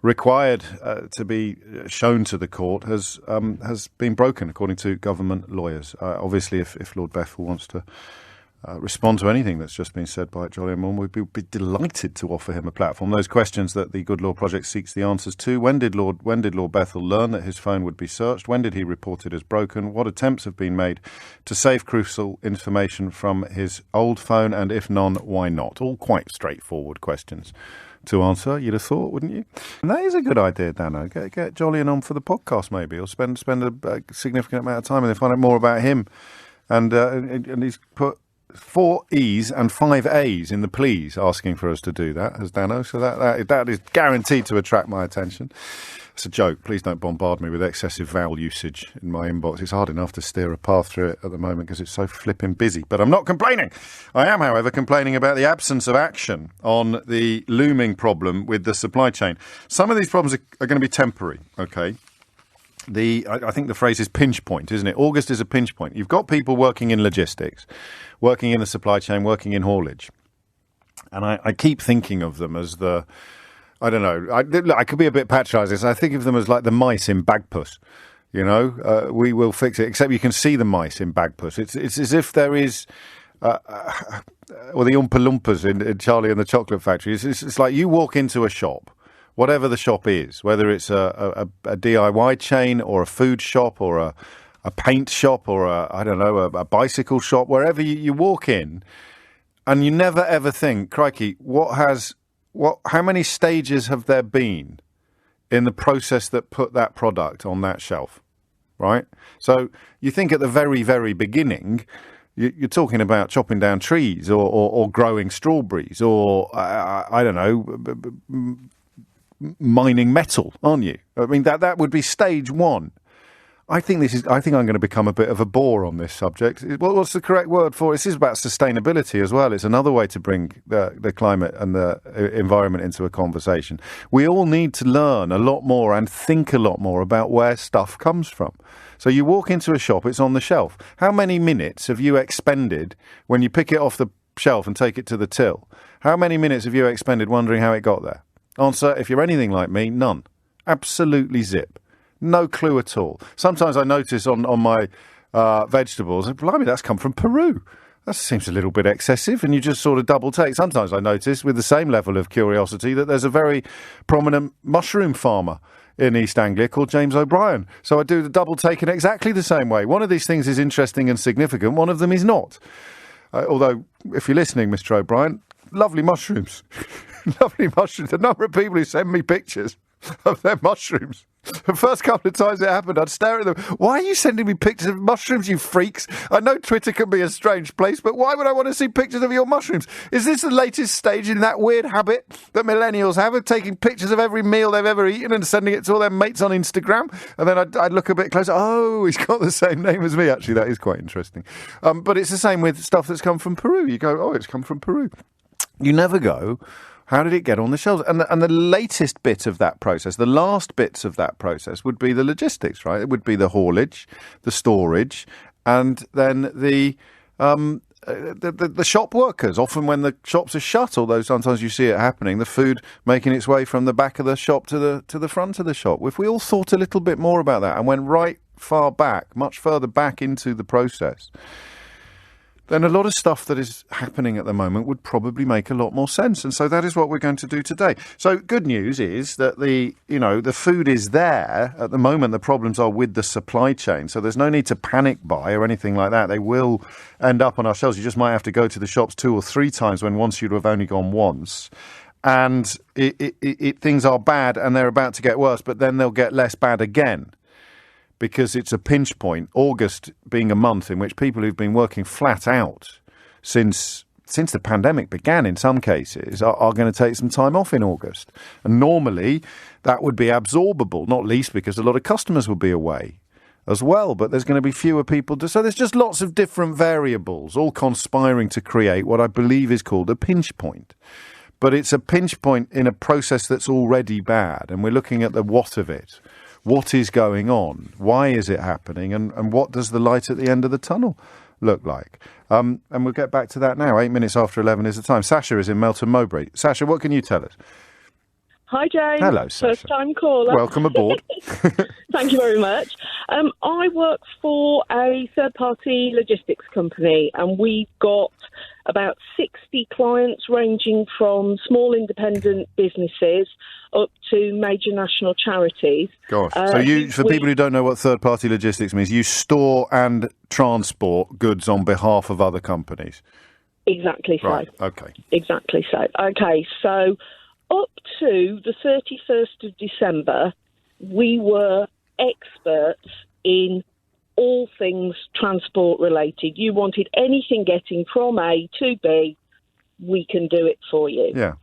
required to be shown to the court, has been broken, according to government lawyers. Obviously, if Lord Bethell wants to respond to anything that's just been said by Jolyon Moore, we'd be delighted to offer him a platform. Those questions that the Good Law Project seeks the answers to: when did Lord Bethell learn that his phone would be searched? When did he report it as broken? What attempts have been made to save crucial information from his old phone? And if none, why not? All quite straightforward questions to answer, you'd have thought, wouldn't you? And that is a good idea, Dano. Get Jolyon on for the podcast, maybe, or spend a significant amount of time and then find out more about him. And he's put 4 E's and 5 A's in the pleas, asking for us to do that, as Dano. So that is guaranteed to attract my attention. It's a joke. Please don't bombard me with excessive vowel usage in my inbox. It's hard enough to steer a path through it at the moment because it's so flipping busy. But I'm not complaining. I am, however, complaining about the absence of action on the looming problem with the supply chain. Some of these problems are going to be temporary, okay? I think the phrase is pinch point, isn't it? August is a pinch point. You've got people working in logistics, working in the supply chain, working in haulage. And I keep thinking of them as I don't know, I could be a bit patronising. I think of them as like the mice in Bagpuss. We will fix it, except you can see the mice in Bagpuss. It's as if there is, or the Oompa Loompas in Charlie and the Chocolate Factory. It's like you walk into a shop, whatever the shop is, whether it's a DIY chain or a food shop or a paint shop or a bicycle shop, wherever you walk in, and you never ever think, crikey, how many stages have there been in the process that put that product on that shelf, right? So you think at the very, very beginning, you're talking about chopping down trees or growing strawberries or, mining metal, aren't you? I mean, that would be stage one. I think I'm going to become a bit of a bore on this subject. What's the correct word for it? This is about sustainability as well. It's another way to bring the climate and the environment into a conversation. We all need to learn a lot more and think a lot more about where stuff comes from. So you walk into a shop, it's on the shelf. How many minutes have you expended when you pick it off the shelf and take it to the till? How many minutes have you expended wondering how it got there? Answer, if you're anything like me, none. Absolutely zip. No clue at all. Sometimes I notice on my vegetables, blimey, that's come from Peru. That seems a little bit excessive, and you just sort of double take. Sometimes I notice, with the same level of curiosity, that there's a very prominent mushroom farmer in East Anglia called James O'Brien. So I do the double take in exactly the same way. One of these things is interesting and significant. One of them is not. Although, if you're listening, Mr. O'Brien, lovely mushrooms. Lovely mushrooms. The number of people who send me pictures of their mushrooms. The first couple of times it happened, I'd stare at them. Why are you sending me pictures of mushrooms, you freaks? I know Twitter can be a strange place, but why would I want to see pictures of your mushrooms? Is this the latest stage in that weird habit that millennials have of taking pictures of every meal they've ever eaten and sending it to all their mates on Instagram? And then I'd look a bit closer. Oh, he's got the same name as me. Actually, that is quite interesting. But it's the same with stuff that's come from Peru. You go, oh, it's come from Peru. You never go, how did it get on the shelves? And the latest bit of that process, the last bits of that process would be the logistics, right? It would be the haulage, the storage, and then the shop workers. Often when the shops are shut, although sometimes you see it happening, the food making its way from the back of the shop to the front of the shop. If we all thought a little bit more about that and went right far back, much further back into the process, then a lot of stuff that is happening at the moment would probably make a lot more sense. And so that is what we're going to do today. So good news is that the food is there. At the moment, the problems are with the supply chain. So there's no need to panic buy or anything like that. They will end up on our shelves. You just might have to go to the shops 2 or 3 times when once you'd have only gone once. And things are bad and they're about to get worse, but then they'll get less bad again. Because it's a pinch point, August being a month in which people who've been working flat out since the pandemic began in some cases are going to take some time off in August. And normally that would be absorbable, not least because a lot of customers will be away as well, but there's going to be fewer people. So there's just lots of different variables all conspiring to create what I believe is called a pinch point. But it's a pinch point in a process that's already bad, and we're looking at the what of it. What is going on? Why is it happening? And what does the light at the end of the tunnel look like? And we'll get back to that now. 8 minutes after 11 is the time. Sasha is in Melton Mowbray. Sasha, what can you tell us? Hi, James. Hello, Sasha. First-time caller. Welcome aboard. Thank you very much. I work for a third-party logistics company, and we've got about 60 clients ranging from small independent businesses up to major national charities. Gosh. So people who don't know what third-party logistics means, you store and transport goods on behalf of other companies. Exactly so. Right, okay. Exactly so. Okay, so up to the 31st of December, we were experts in all things transport related. You wanted anything getting from A to B, we can do it for you. Yeah.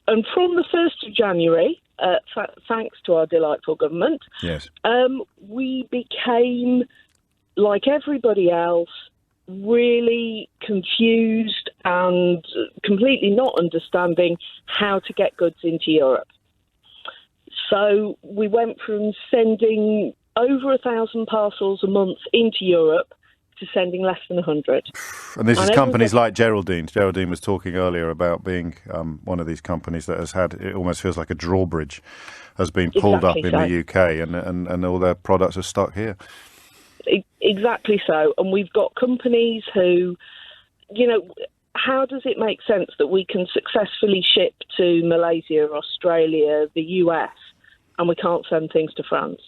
And from the 1st of January, thanks to our delightful government, yes, we became, like everybody else, really confused and completely not understanding how to get goods into Europe. So we went from sending over 1,000 parcels a month into Europe to sending less than 100. And this is companies like Geraldine's. Geraldine was talking earlier about being one of these companies that has had, it almost feels like a drawbridge, has been pulled up in the UK and all their products are stuck here. Exactly so. And we've got companies who, how does it make sense that we can successfully ship to Malaysia, Australia, the US, and we can't send things to France?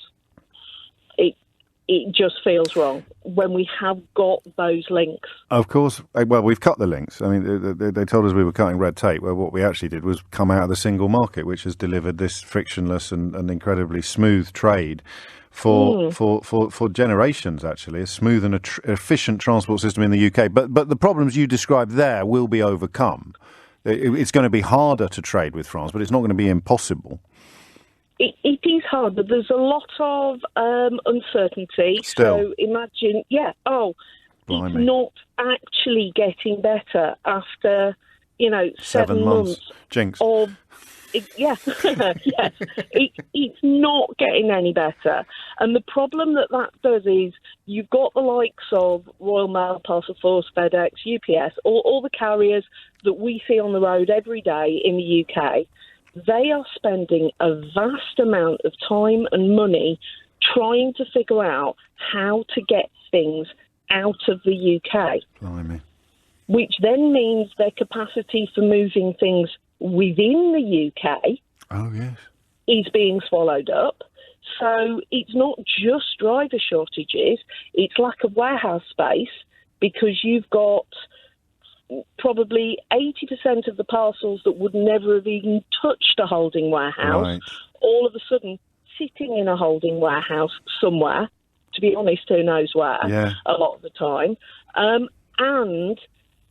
it just feels wrong when we have got those links. Of course. Well, we've cut the links. I mean, they told us we were cutting red tape, where what we actually did was come out of the single market, which has delivered this frictionless and incredibly smooth trade for generations, actually, a smooth and efficient transport system in the UK. But the problems you described there will be overcome. It's going to be harder to trade with France, but it's not going to be impossible. It is hard, but there's a lot of uncertainty. Still. So imagine, Blimey. it's not actually getting better after, 7 months. Jinx. Yes. It's not getting any better. And the problem that does is you've got the likes of Royal Mail, Parcel Force, FedEx, UPS, all the carriers that we see on the road every day in the UK. They are spending a vast amount of time and money trying to figure out how to get things out of the UK. Blimey. Which then means their capacity for moving things within the UK is being swallowed up. So it's not just driver shortages, it's lack of warehouse space, because you've got probably 80% of the parcels that would never have even touched a holding warehouse, all of a sudden sitting in a holding warehouse somewhere, to be honest, who knows where, a lot of the time. And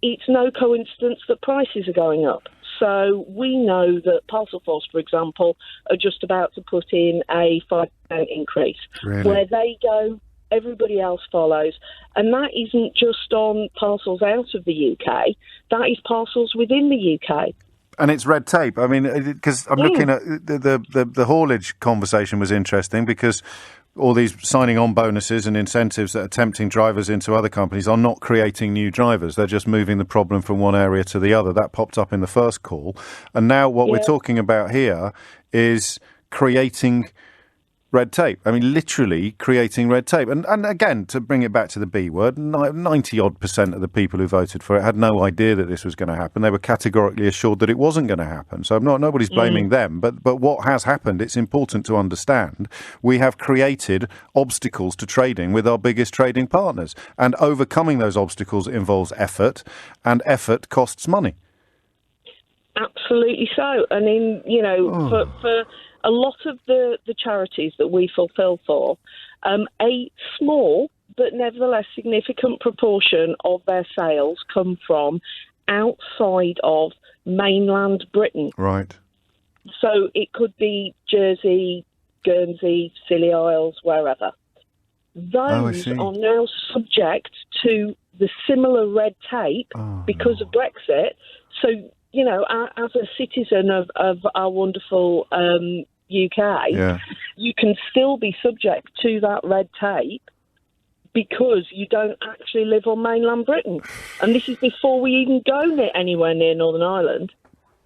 it's no coincidence that prices are going up. So we know that Parcel Force, for example, are just about to put in a 5% increase. Really? Where they go, everybody else follows. And that isn't just on parcels out of the UK, that is parcels within the UK. And it's red tape. I mean, because I'm looking at the haulage conversation was interesting, because all these signing on bonuses and incentives that are tempting drivers into other companies are not creating new drivers. They're just moving the problem from one area to the other. That popped up in the first call. And now what we're talking about here is creating red tape. I mean, literally creating red tape. And again, to bring it back to the B word, 90-odd% of the people who voted for it had no idea that this was going to happen. They were categorically assured that it wasn't going to happen. So nobody's blaming them. But what has happened, it's important to understand, we have created obstacles to trading with our biggest trading partners. And overcoming those obstacles involves effort, and effort costs money. Absolutely so. And for a lot of the charities that we fulfil for, a small but nevertheless significant proportion of their sales come from outside of mainland Britain. Right. So it could be Jersey, Guernsey, Scilly Isles, wherever. Those are now subject to the similar red tape because of Brexit. So, as a citizen of our wonderful UK, you can still be subject to that red tape because you don't actually live on mainland Britain. And this is before we even go anywhere near Northern Ireland.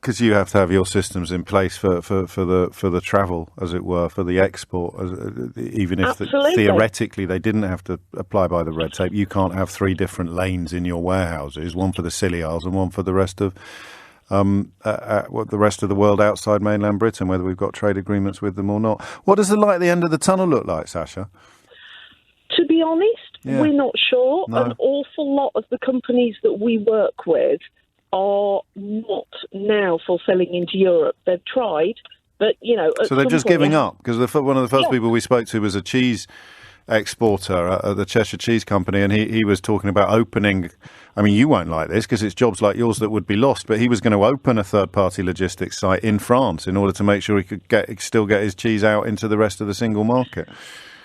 Because you have to have your systems in place for the travel, as it were, for the export. Even if theoretically they didn't have to apply by the red tape, you can't have 3 different lanes in your warehouses, one for the Scilly Isles and one for the rest of the rest of the world outside mainland Britain, whether we've got trade agreements with them or not. What does the light at the end of the tunnel look like, Sasha? To be honest, we're not sure. No. An awful lot of the companies that we work with are not now fulfilling into Europe. They've tried, but, so they're just giving up, because one of the first people we spoke to was a cheese exporter at the Cheshire Cheese Company, and he was talking about opening, I mean, you won't like this because it's jobs like yours that would be lost, but he was going to open a third-party logistics site in France in order to make sure he could still get his cheese out into the rest of the single market.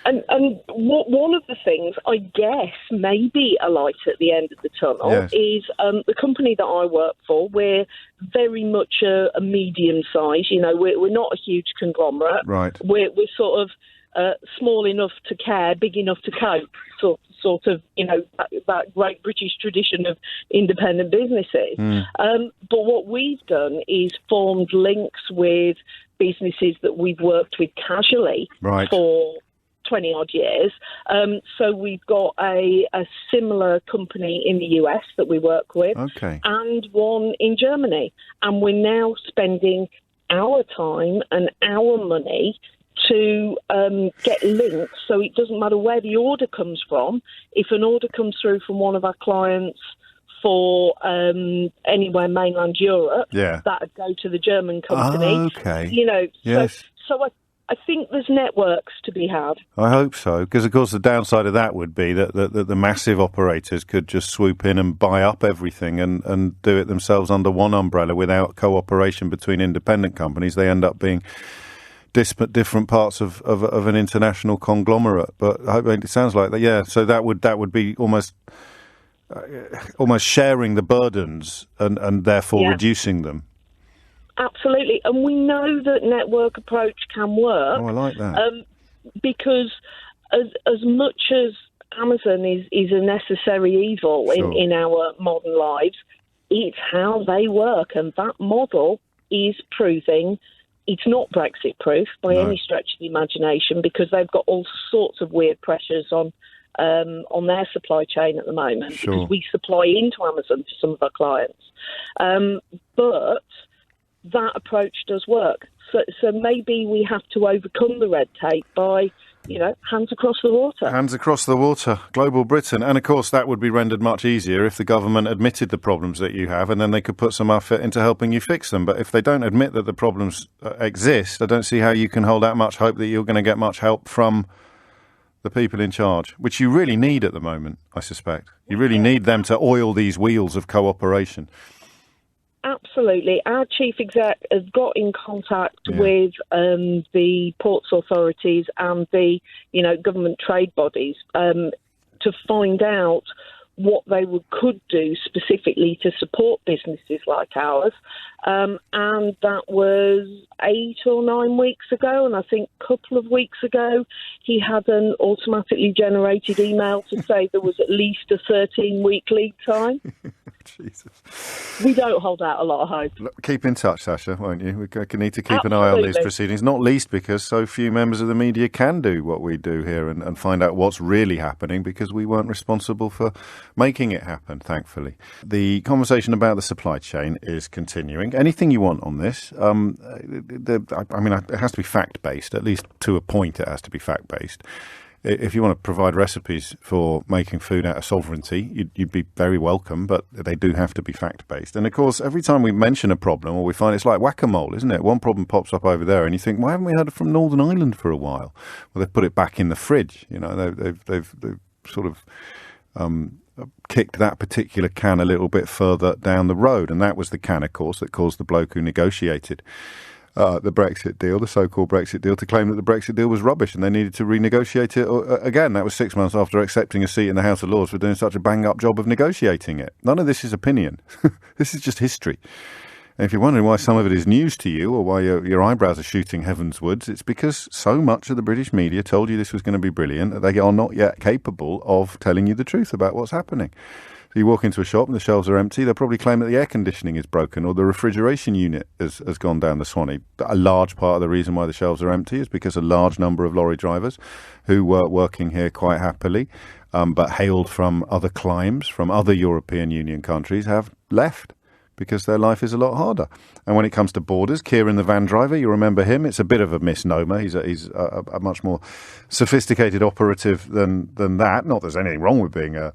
And one of the things, I guess, maybe a light at the end of the tunnel is the company that I work for. We're very much a medium size. We're not a huge conglomerate. Right. We're sort of small enough to care, big enough to cope, sort of, that great British tradition of independent businesses. But what we've done is formed links with businesses that we've worked with casually for 20-odd years. So we've got a similar company in the US that we work with, and one in Germany. And we're now spending our time and our money to get links, so it doesn't matter where the order comes from. If an order comes through from one of our clients for anywhere mainland Europe, that would go to the German company. Oh, okay. Yes. So I think there's networks to be had. I hope so, because of course the downside of that would be that the massive operators could just swoop in and buy up everything and do it themselves under one umbrella without cooperation between independent companies. They end up being different parts of an international conglomerate. But it sounds like that. Yeah, so that would be almost sharing the burdens and therefore reducing them. Absolutely, and we know that network approach can work. Oh, I like that. Because as much as Amazon is a necessary evil in our modern lives, it's how they work, and that model is proving it's not Brexit-proof by any stretch of the imagination, because they've got all sorts of weird pressures on their supply chain at the moment, because we supply into Amazon for some of our clients. But that approach does work. So maybe we have to overcome the red tape by, hands across the water. Hands across the water, global Britain. And of course, that would be rendered much easier if the government admitted the problems that you have, and then they could put some effort into helping you fix them. But if they don't admit that the problems exist, I don't see how you can hold out much hope that you're going to get much help from the people in charge, which you really need at the moment, I suspect. You really need them to oil these wheels of cooperation. Absolutely. Our chief exec has got in contact with the ports authorities and the, government trade bodies to find out what they could do specifically to support businesses like ours. And that was 8 or 9 weeks ago. And I think a couple of weeks ago, he had an automatically generated email to say there was at least a 13-week lead time. Jesus. We don't hold out a lot of hope. Keep in touch, Sasha, won't you? We need to keep an eye on these proceedings, not least because so few members of the media can do what we do here and find out what's really happening, because we weren't responsible for making it happen, thankfully. The conversation about the supply chain is continuing. Anything you want on this? It has to be fact-based, at least to a point it has to be fact-based. If you want to provide recipes for making food out of sovereignty, you'd be very welcome, but they do have to be fact-based. And, of course, every time we mention a problem, or we find it's like whack-a-mole, isn't it? One problem pops up over there, and you think, why haven't we heard it from Northern Ireland for a while? Well, they've put it back in the fridge. They've sort of kicked that particular can a little bit further down the road, and that was the can, of course, that caused the bloke who negotiated the Brexit deal, the so-called Brexit deal, to claim that the Brexit deal was rubbish and they needed to renegotiate it again. That was 6 months after accepting a seat in the House of Lords for doing such a bang-up job of negotiating it. None of this is opinion. This is just history. And if you're wondering why some of it is news to you, or why your eyebrows are shooting heavenswards, it's because so much of the British media told you this was going to be brilliant that they are not yet capable of telling you the truth about what's happening. So you walk into a shop and the shelves are empty, they'll probably claim that the air conditioning is broken or the refrigeration unit has gone down the Swanee. A large part of the reason why the shelves are empty is because a large number of lorry drivers who were working here quite happily, but hailed from other climes, from other European Union countries, have left because their life is a lot harder. And when it comes to borders, Kieran, the van driver, you remember him? It's a bit of a misnomer. He's a much more sophisticated operative than that. Not that there's anything wrong with being a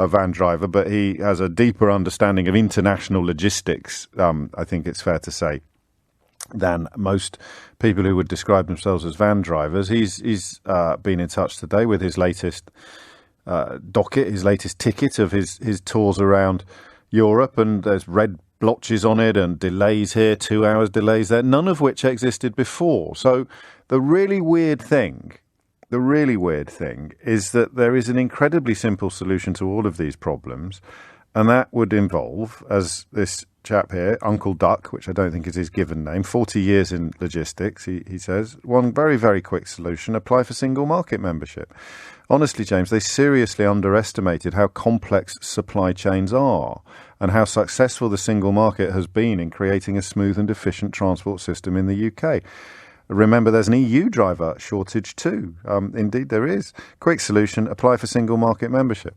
van driver, but he has a deeper understanding of international logistics, I think it's fair to say, than most people who would describe themselves as van drivers. He's been in touch today with his latest docket, his latest ticket of his tours around Europe, and there's red blotches on it and delays here, 2 hours delays there, none of which existed before. So the really weird thing is that there is an incredibly simple solution to all of these problems, and that would involve, as this chap here, Uncle Duck, which I don't think is his given name, 40 years in logistics, he says, one very, very quick solution: apply for single market membership. Honestly, James, they seriously underestimated how complex supply chains are and how successful the single market has been in creating a smooth and efficient transport system in the UK. Remember, there's an EU driver shortage too. Indeed, there is. Quick solution: apply for single market membership.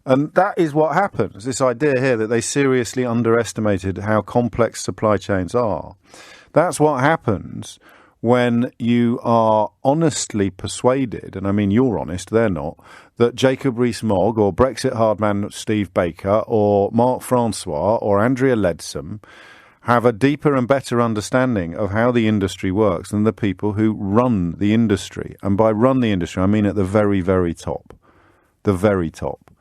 And that is what happens, this idea here that they seriously underestimated how complex supply chains are. That's what happens when you are honestly persuaded, and I mean you're honest, they're not, that Jacob Rees-Mogg or Brexit hardman Steve Baker or Mark Francois or Andrea Leadsom have a deeper and better understanding of how the industry works than the people who run the industry. And by run the industry, I mean at the very, very top. The very top.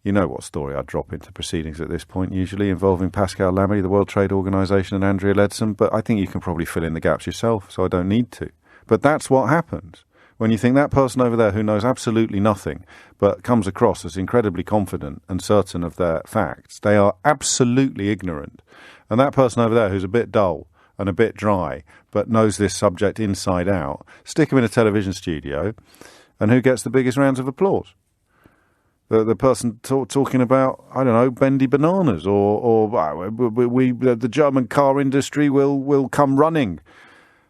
You know what story I'd drop into proceedings at this point, usually involving Pascal Lamy, the World Trade Organization, and Andrea Leadsom, but I think you can probably fill in the gaps yourself, so I don't need to. But that's what happens when you think that person over there who knows absolutely nothing but comes across as incredibly confident and certain of their facts. They are absolutely ignorant. And that person over there who's a bit dull and a bit dry but knows this subject inside out, stick him in a television studio, and who gets the biggest rounds of applause? The person talking about, I don't know, bendy bananas, or the German car industry will come running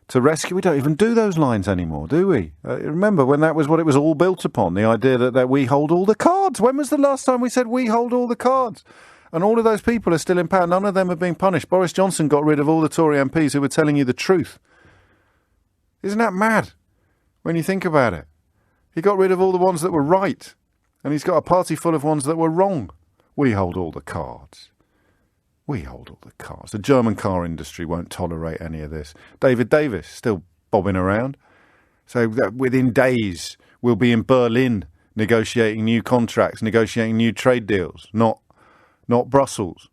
to rescue. We don't even do those lines anymore, do we? Remember when that was what it was all built upon, the idea that we hold all the cards. When was the last time we said we hold all the cards? And all of those people are still in power. None of them are being punished. Boris Johnson got rid of all the Tory MPs who were telling you the truth. Isn't that mad when you think about it? He got rid of all the ones that were right. And he's got a party full of ones that were wrong. We hold all the cards. We hold all the cards. The German car industry won't tolerate any of this. David Davis, still bobbing around. So within days, we'll be in Berlin negotiating new contracts, negotiating new trade deals, not Brussels.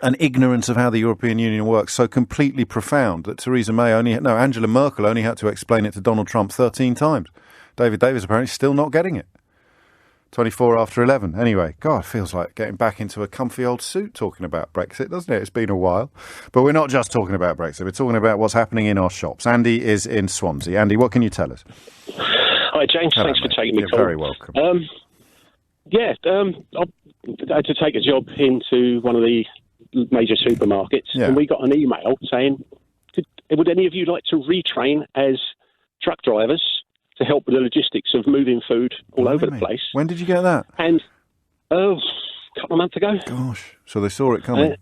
An ignorance of how the European Union works so completely profound that Angela Merkel only had to explain it to Donald Trump 13 times. David Davis apparently still not getting it. 24 after 11. Anyway, God, it feels like getting back into a comfy old suit talking about Brexit, doesn't it? It's been a while. But we're not just talking about Brexit. We're talking about what's happening in our shops. Andy is in Swansea. Andy, what can you tell us? Hi, James. Hello, thanks mate. for taking me. You're very welcome. I had to take a job into one of the major supermarkets, and we got an email saying, would any of you like to retrain as truck drivers to help with the logistics of moving food all over the place? When did you get that? And, a couple of months ago. Gosh, so they saw it coming.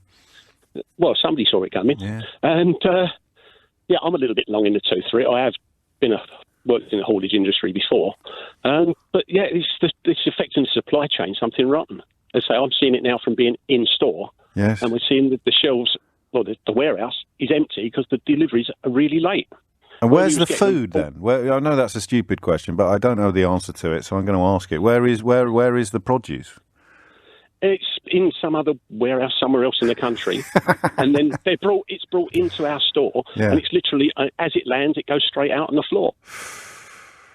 Well, somebody saw it coming. Yeah. And, I'm a little bit long in the tooth for it. I have worked in the haulage industry before. But, it's affecting the supply chain, something rotten. As I say, I'm seeing it now from being in store. Yes. And we're seeing that the shelves, the warehouse is empty because the deliveries are really late. And where's the food then? I know that's a stupid question, but I don't know the answer to it, so I'm going to ask it. Where is the produce? It's in some other warehouse somewhere else in the country, and then it's brought into our store, and it's literally as it lands, it goes straight out on the floor.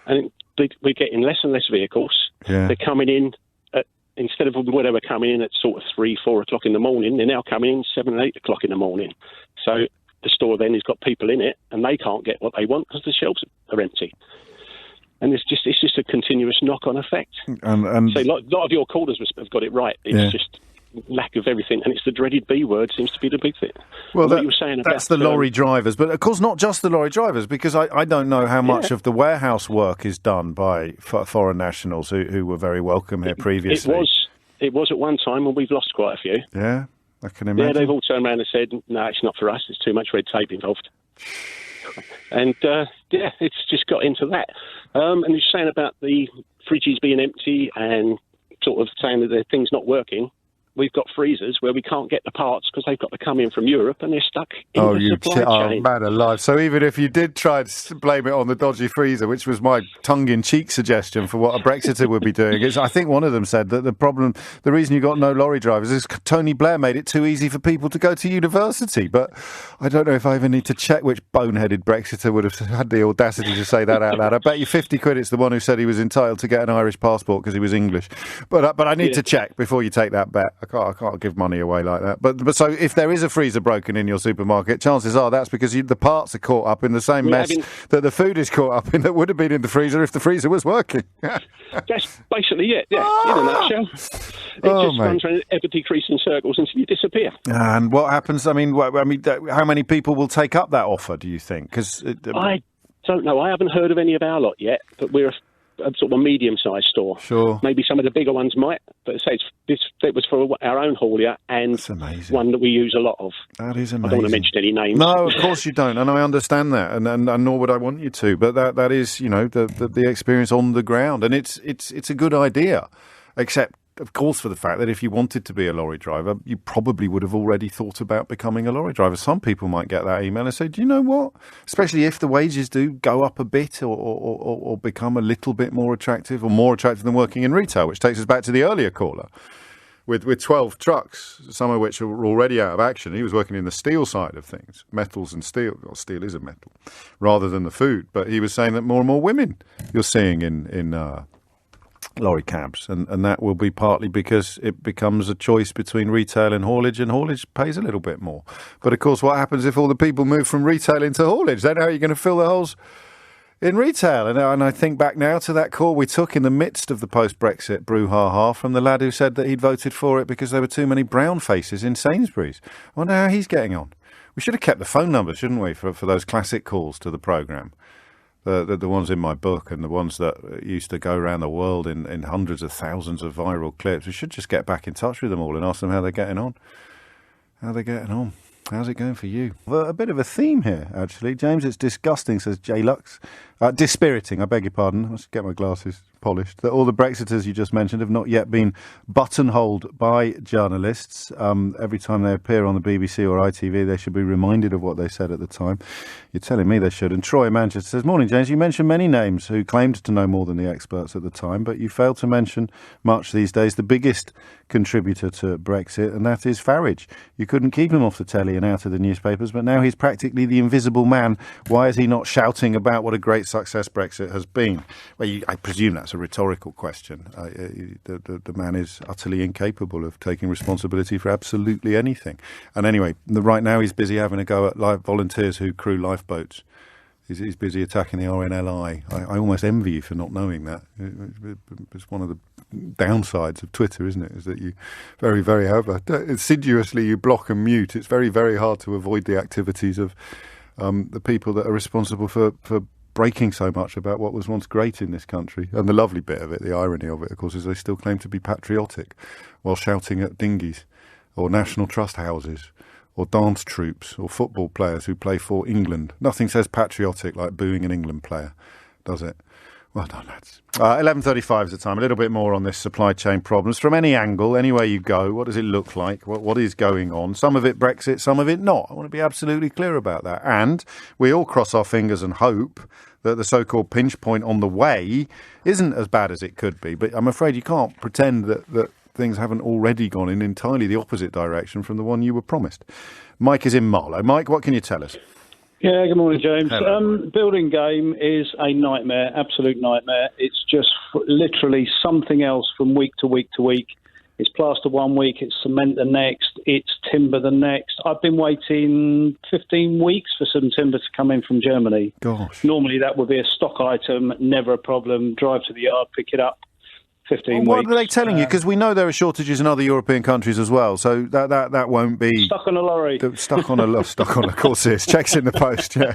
And we're getting less and less vehicles. Yeah. They're coming in instead of where they were coming in at sort of 3-4 o'clock in the morning. They're now coming in 7 and 8 o'clock in the morning. So the store then has got people in it, and they can't get what they want because the shelves are empty. And it's just a continuous knock-on effect. And so a lot of your callers have got it right. It's just lack of everything, and it's the dreaded B word seems to be the big thing. Well, what you were saying about, that's the lorry drivers, but of course not just the lorry drivers, because I don't know how much of the warehouse work is done by foreign nationals who were very welcome here previously. It was at one time, and we've lost quite a few. Yeah, I can imagine. Yeah, they've all turned around and said, no, it's not for us, there's too much red tape involved. And, it's just got into that. And you're saying about the fridges being empty and sort of saying that the thing's not working. We've got freezers where we can't get the parts because they've got to come in from Europe and they're stuck in the supply chain. Oh, man alive. So even if you did try to blame it on the dodgy freezer, which was my tongue-in-cheek suggestion for what a Brexiter would be doing, I think one of them said that the reason you got no lorry drivers is Tony Blair made it too easy for people to go to university. But I don't know if I even need to check which boneheaded Brexiter would have had the audacity to say that out loud. I bet you 50 quid it's the one who said he was entitled to get an Irish passport because he was English. But I need to check before you take that bet. I can't give money away like that. But so if there is a freezer broken in your supermarket, chances are that's because the parts are caught up in the same mess that the food is caught up in that would have been in the freezer if the freezer was working. That's basically it, yeah, in a nutshell. It just runs around ever-decreasing circles until you disappear. And what happens, how many people will take up that offer, do you think? I don't know. I haven't heard of any of our lot yet, but we're sort of a medium-sized store. Sure. Maybe some of the bigger ones might, but say it was for our own haulier and one that we use a lot of. That is amazing. I don't want to mention any names. No, of course you don't, and I understand that, and nor would I want you to. But that is, the experience on the ground, and it's a good idea, except, of course, for the fact that if you wanted to be a lorry driver, you probably would have already thought about becoming a lorry driver. Some people might get that email and say, do you know what? Especially if the wages do go up a bit or become a little bit more attractive or more attractive than working in retail, which takes us back to the earlier caller. With 12 trucks, some of which are already out of action. He was working in the steel side of things, metals and steel. Well, steel is a metal, rather than the food. But he was saying that more and more women you're seeing in lorry cabs, and that will be partly because it becomes a choice between retail and haulage pays a little bit more. But of course, what happens if all the people move from retail into haulage? Then how are you going to fill the holes in retail? And I think back now to that call we took in the midst of the post-Brexit brouhaha from the lad who said that he'd voted for it because there were too many brown faces in Sainsbury's. I wonder how he's getting on. We should have kept the phone number, shouldn't we, for those classic calls to the programme. The ones in my book and the ones that used to go around the world in hundreds of thousands of viral clips. We should just get back in touch with them all and ask them how they're getting on. How's it going for you? A bit of a theme here, actually. James, it's disgusting, says J. Lux. Dispiriting, I beg your pardon. I should get my glasses polished. That all the Brexiters you just mentioned have not yet been buttonholed by journalists. Every time they appear on the BBC or ITV, they should be reminded of what they said at the time. You're telling me they should. And Troy in Manchester says, morning, James. You mentioned many names who claimed to know more than the experts at the time, but you failed to mention much these days the biggest contributor to Brexit, and that is Farage. You couldn't keep him off the telly and out of the newspapers, but now he's practically the invisible man. Why is he not shouting about what a great success Brexit has been? Well, I presume that's a rhetorical question. The man is utterly incapable of taking responsibility for absolutely anything. And anyway, right now he's busy having a go at volunteers who crew lifeboats. He's busy attacking the RNLI. I almost envy you for not knowing that. It's one of the downsides of Twitter, isn't it? Is that you very, very assiduously you block and mute. It's very, very hard to avoid the activities of the people that are responsible for breaking so much about what was once great in this country. And the lovely bit of it, the irony of it, of course, is they still claim to be patriotic while shouting at dinghies or National Trust houses or dance troupes or football players who play for England. Nothing says patriotic like booing an England player, does it? Well done, lads. 11:35 is the time. A little bit more on this supply chain problems. From any angle, anywhere you go, what does it look like? What is going on? Some of it Brexit, some of it not. I want to be absolutely clear about that. And we all cross our fingers and hope that the so-called pinch point on the way isn't as bad as it could be. But I'm afraid you can't pretend that things haven't already gone in entirely the opposite direction from the one you were promised. Mike is in Marlow. Mike, what can you tell us? Yeah, good morning, James. Hello. Building game is a nightmare, absolute nightmare. It's just literally something else from week to week to week. It's plaster one week, it's cement the next, it's timber the next. I've been waiting 15 weeks for some timber to come in from Germany. Gosh. Normally that would be a stock item, never a problem. Drive to the yard, pick it up. 15 weeks. What are they telling you? Because we know there are shortages in other European countries as well, so that won't be stuck on a lorry. Stuck on, of course it is. Checks in the post, yeah.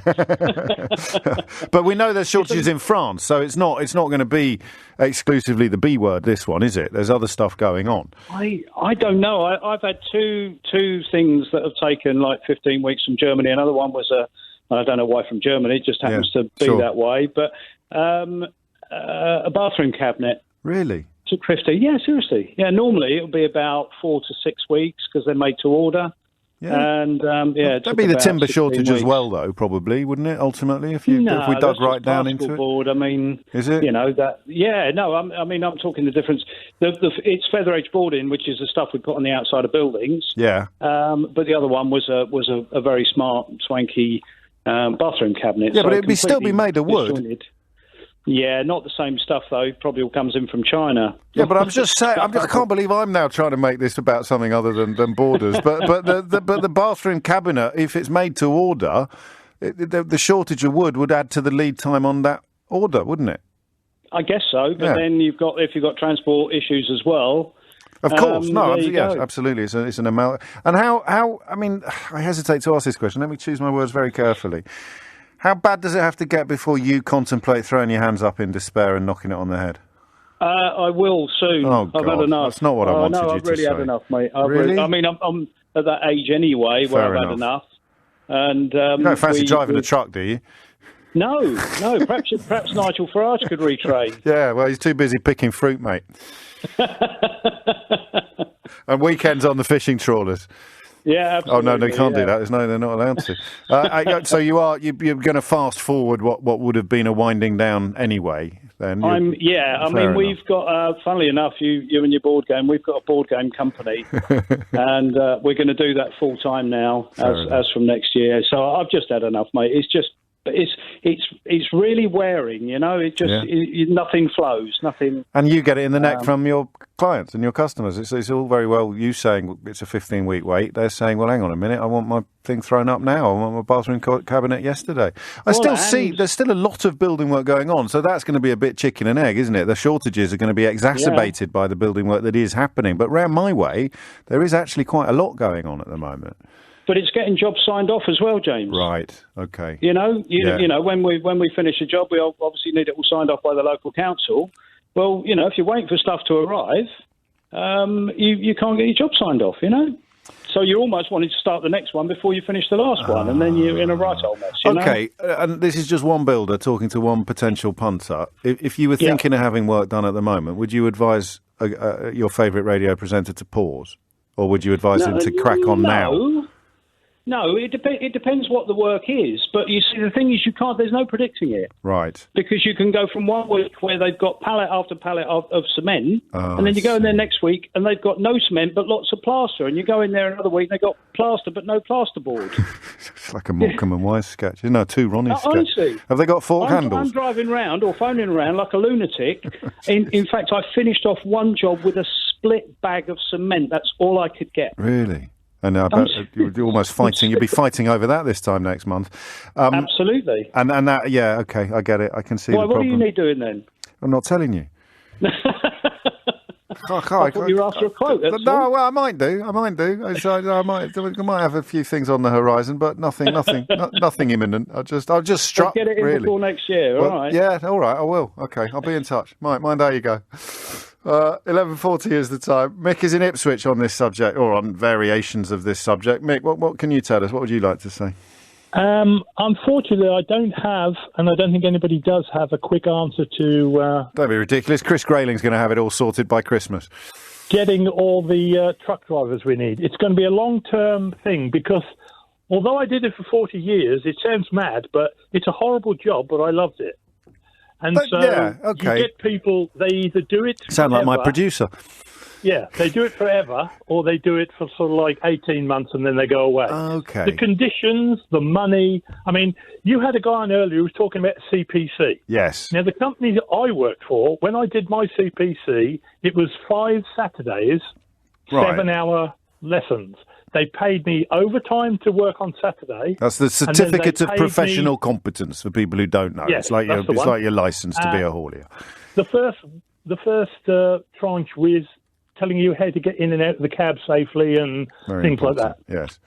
But we know there's shortages in France, so it's not going to be exclusively the B word. This one, is it? There's other stuff going on. I don't know. I've had two things that have taken like 15 weeks from Germany. Another one was I don't know why from Germany. It just happens to be that way. But a bathroom cabinet. Really? To Christie. Yeah, seriously. Yeah, normally it'll be about 4 to 6 weeks because they're made to order. Yeah. And that'd be the timber shortage as well, though, probably, wouldn't it? Ultimately, if we dug right down into it. Board. I mean, is it? That. Yeah. No. I'm talking the difference. It's feather edge boarding, which is the stuff we put on the outside of buildings. Yeah. But the other one was a very smart, swanky bathroom cabinet. Yeah, so but it'd still be made of wood. Disjointed. Yeah, not the same stuff though. Probably all comes in from China. Yeah, but I'm just saying. I can't believe I'm now trying to make this about something other than borders. But the bathroom cabinet, if it's made to order, the shortage of wood would add to the lead time on that order, wouldn't it? I guess so. But then if you've got transport issues as well. Of course, yes, absolutely. It's an amount. And how? I mean, I hesitate to ask this question. Let me choose my words very carefully. How bad does it have to get before you contemplate throwing your hands up in despair and knocking it on the head? I will soon. Oh, I've had God. enough. That's not what I wanted you I've to really say. had enough, mate. Really? I'm at that age anyway where Fair I've had enough. And You don't fancy driving a truck, do you? No. Perhaps Nigel Farage could retrain. Yeah, well, he's too busy picking fruit, mate. And weekends on the fishing trawlers. Yeah, absolutely. Oh no, they can't do that. They're not allowed to. So you're going to fast forward what would have been a winding down anyway. Then we've got. Funnily enough, you and your board game, we've got a board game company, and we're going to do that full time now as from next year. So I've just had enough, mate. It's really wearing, you know. It just nothing flows, nothing. And you get it in the neck from your clients and your customers. It's all very well you saying it's a 15-week wait. They're saying, well, hang on a minute, I want my thing thrown up now. I want my bathroom cabinet yesterday. There's still a lot of building work going on, so that's going to be a bit chicken and egg, isn't it? The shortages are going to be exacerbated by the building work that is happening. But round my way, there is actually quite a lot going on at the moment. But it's getting jobs signed off as well, James. Right. Okay. You know, when we finish a job, we obviously need it all signed off by the local council. Well, you know, if you're waiting for stuff to arrive, you can't get your job signed off. You know, so you almost wanted to start the next one before you finish the last one, and then you're in a right old mess. You know? And this is just one builder talking to one potential punter. If you were thinking of having work done at the moment, would you advise your favourite radio presenter to pause, or would you advise him to crack on now? No, it depends what the work is. But you see, the thing is, there's no predicting it. Right. Because you can go from one week where they've got pallet after pallet of cement, and then you go in there next week and they've got no cement but lots of plaster. And you go in there another week and they've got plaster but no plasterboard. It's like a Morecambe and Wise sketch. You know, two Ronnie sketch. Honestly. Have they got fork handles? I'm driving around or phoning around like a lunatic. In fact, I finished off one job with a split bag of cement. That's all I could get. Really? And I bet you're almost fighting. You'll be fighting over that this time next month. Absolutely. And that, okay, I get it. I can see the problem. What do you need doing then? I'm not telling you. I thought you were after a quote. No, well, I might do. I might have a few things on the horizon, but nothing imminent. I'll just strut. Get it in before next year. All right. Yeah, all right. I will. Okay, I'll be in touch. Mind how you go. 11:40 is the time. Mick is in Ipswich on this subject, or on variations of this subject. Mick, what can you tell us? What would you like to say? Unfortunately, I don't have, and I don't think anybody does have, a quick answer to... Don't be ridiculous. Chris Grayling's going to have it all sorted by Christmas. Getting all the truck drivers we need. It's going to be a long-term thing, because although I did it for 40 years, it sounds mad, but it's a horrible job, but I loved it. And you get people, they either do it Sound forever, like my producer. Yeah, they do it forever, or they do it for sort of like 18 months and then they go away. Okay. The conditions, the money. I mean, you had a guy on earlier who was talking about CPC. Yes. Now, the company that I worked for, when I did my CPC, it was 5 Saturdays, 7-hour lessons. They paid me overtime to work on Saturday. That's the certificate of professional competence for people who don't know. Yeah, it's like your license to be a haulier. The first tranche was telling you how to get in and out of the cab safely and Very things important. like that. Yes.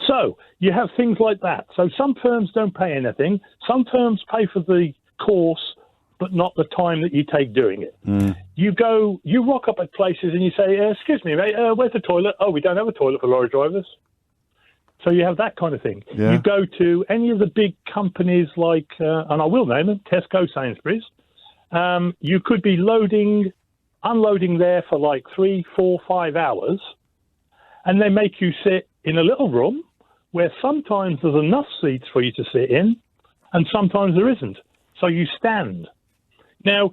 So you have things like that. So some firms don't pay anything. Some firms pay for the course, but not the time that you take doing it. You rock up at places and you say, excuse me, mate, where's the toilet? Oh, we don't have a toilet for lorry drivers. So you have that kind of thing. Yeah. You go to any of the big companies like, and I will name them, Tesco, Sainsbury's. You could be unloading there for like 3, 4, 5 hours, and they make you sit in a little room where sometimes there's enough seats for you to sit in, and sometimes there isn't. So you stand. Now,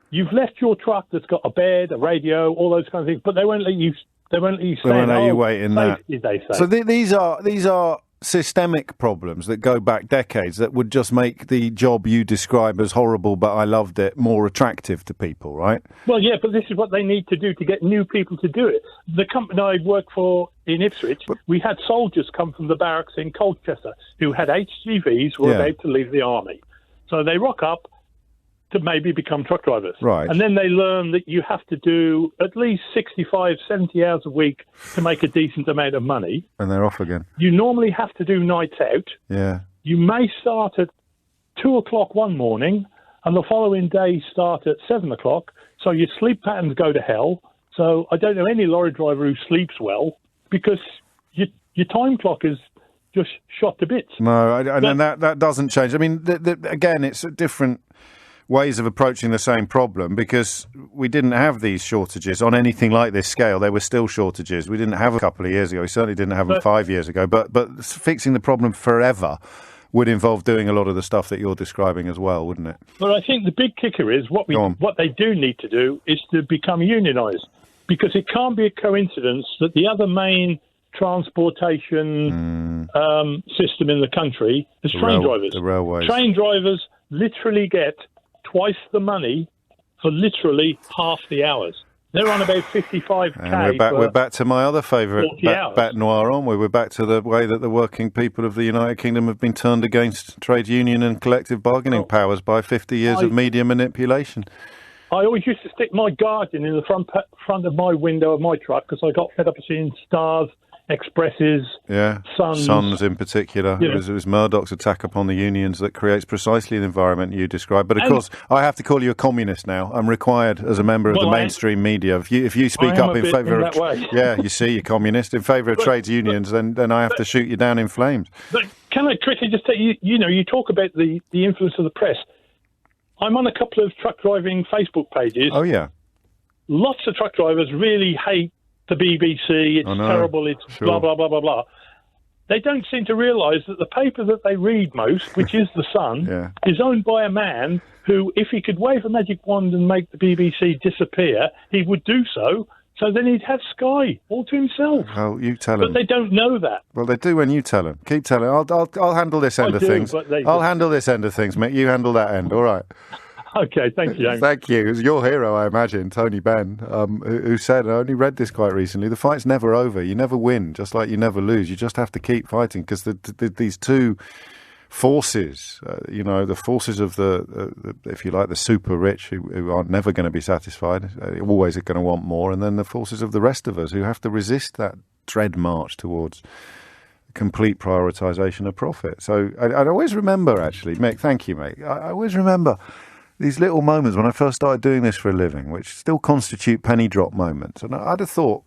you've left your truck that's got a bed, a radio, all those kind of things, but they won't let you stand. They won't let you wait in that. They say. So these are systemic problems that go back decades that would just make the job you describe as horrible, but I loved it, more attractive to people, right? Well, yeah, but this is what they need to do to get new people to do it. The company I worked for in Ipswich, we had soldiers come from the barracks in Colchester who had HGVs, were about to leave the army. So they rock up to maybe become truck drivers. Right. And then they learn that you have to do at least 65, 70 hours a week to make a decent amount of money. And they're off again. You normally have to do nights out. Yeah. you may start at 2 o'clock one morning and the following day start at 7 o'clock. So your sleep patterns go to hell. So I don't know any lorry driver who sleeps well because your time clock is just shot to bits. No, and that doesn't change. I mean, again, it's different ways of approaching the same problem because we didn't have these shortages on anything like this scale. There were still shortages. We didn't have a couple of years ago. We certainly didn't have them 5 years ago. But fixing the problem forever would involve doing a lot of the stuff that you're describing as well, wouldn't it? But I think the big kicker is what they do need to do is to become unionised, because it can't be a coincidence that the other main transportation system in the country is train drivers. The railways. Train drivers literally get twice the money for literally half the hours. They're on about 55k. And we're back to my other favourite bat noir, aren't we? We're back to the way that the working people of the United Kingdom have been turned against trade union and collective bargaining powers by 50 years of media manipulation. I always used to stick my Guardian in the front of my window of my truck because I got fed up of seeing Stars, Expresses, Suns in particular. It was Murdoch's attack upon the unions that creates precisely the environment you describe. But of course, I have to call you a communist now. I'm required as a member of the mainstream media. If you speak up in favour of, you see, you're communist in favour of trades unions, then I have to shoot you down in flames. But can I quickly just say, you talk about the influence of the press. I'm on a couple of truck driving Facebook pages. Oh yeah, lots of truck drivers really hate the BBC, it's terrible, it's blah, blah, blah, blah, blah. They don't seem to realise that the paper that they read most, which is The Sun, is owned by a man who, if he could wave a magic wand and make the BBC disappear, he would do so. So then he'd have Sky all to himself. Well, you tell them. But they don't know that. Well, they do when you tell them. Keep telling. I'll handle this end of things. I'll handle this end of things, mate. You handle that end, all right? Okay, thank you. Thank you. It was your hero, I imagine, Tony Benn, who said, I only read this quite recently, the fight's never over. You never win, just like you never lose. You just have to keep fighting because these two forces, the forces of the if you like, the super rich who are never going to be satisfied, always are going to want more, and then the forces of the rest of us who have to resist that dread march towards complete prioritisation of profit. So I always remember, actually, Mick, thank you, mate, I always remember these little moments when I first started doing this for a living, which still constitute penny drop moments. And I'd have thought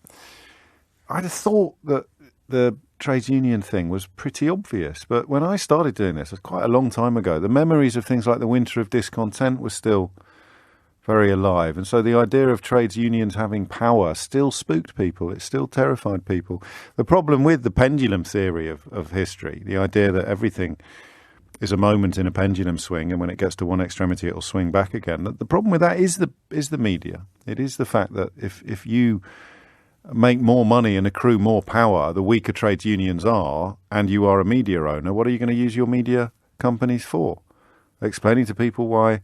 that the trades union thing was pretty obvious. But when I started doing this, it was quite a long time ago, the memories of things like the winter of discontent were still very alive. And so the idea of trades unions having power still spooked people. It still terrified people. The problem with the pendulum theory of history, the idea that everything is a moment in a pendulum swing, and when it gets to one extremity, it'll swing back again. The problem with that is the media. It is the fact that if you make more money and accrue more power, the weaker trades unions are, and you are a media owner, what are you going to use your media companies for? Explaining to people why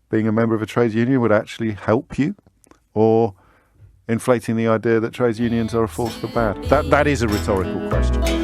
being a member of a trades union would actually help you, or inflating the idea that trades unions are a force for bad? That is a rhetorical question.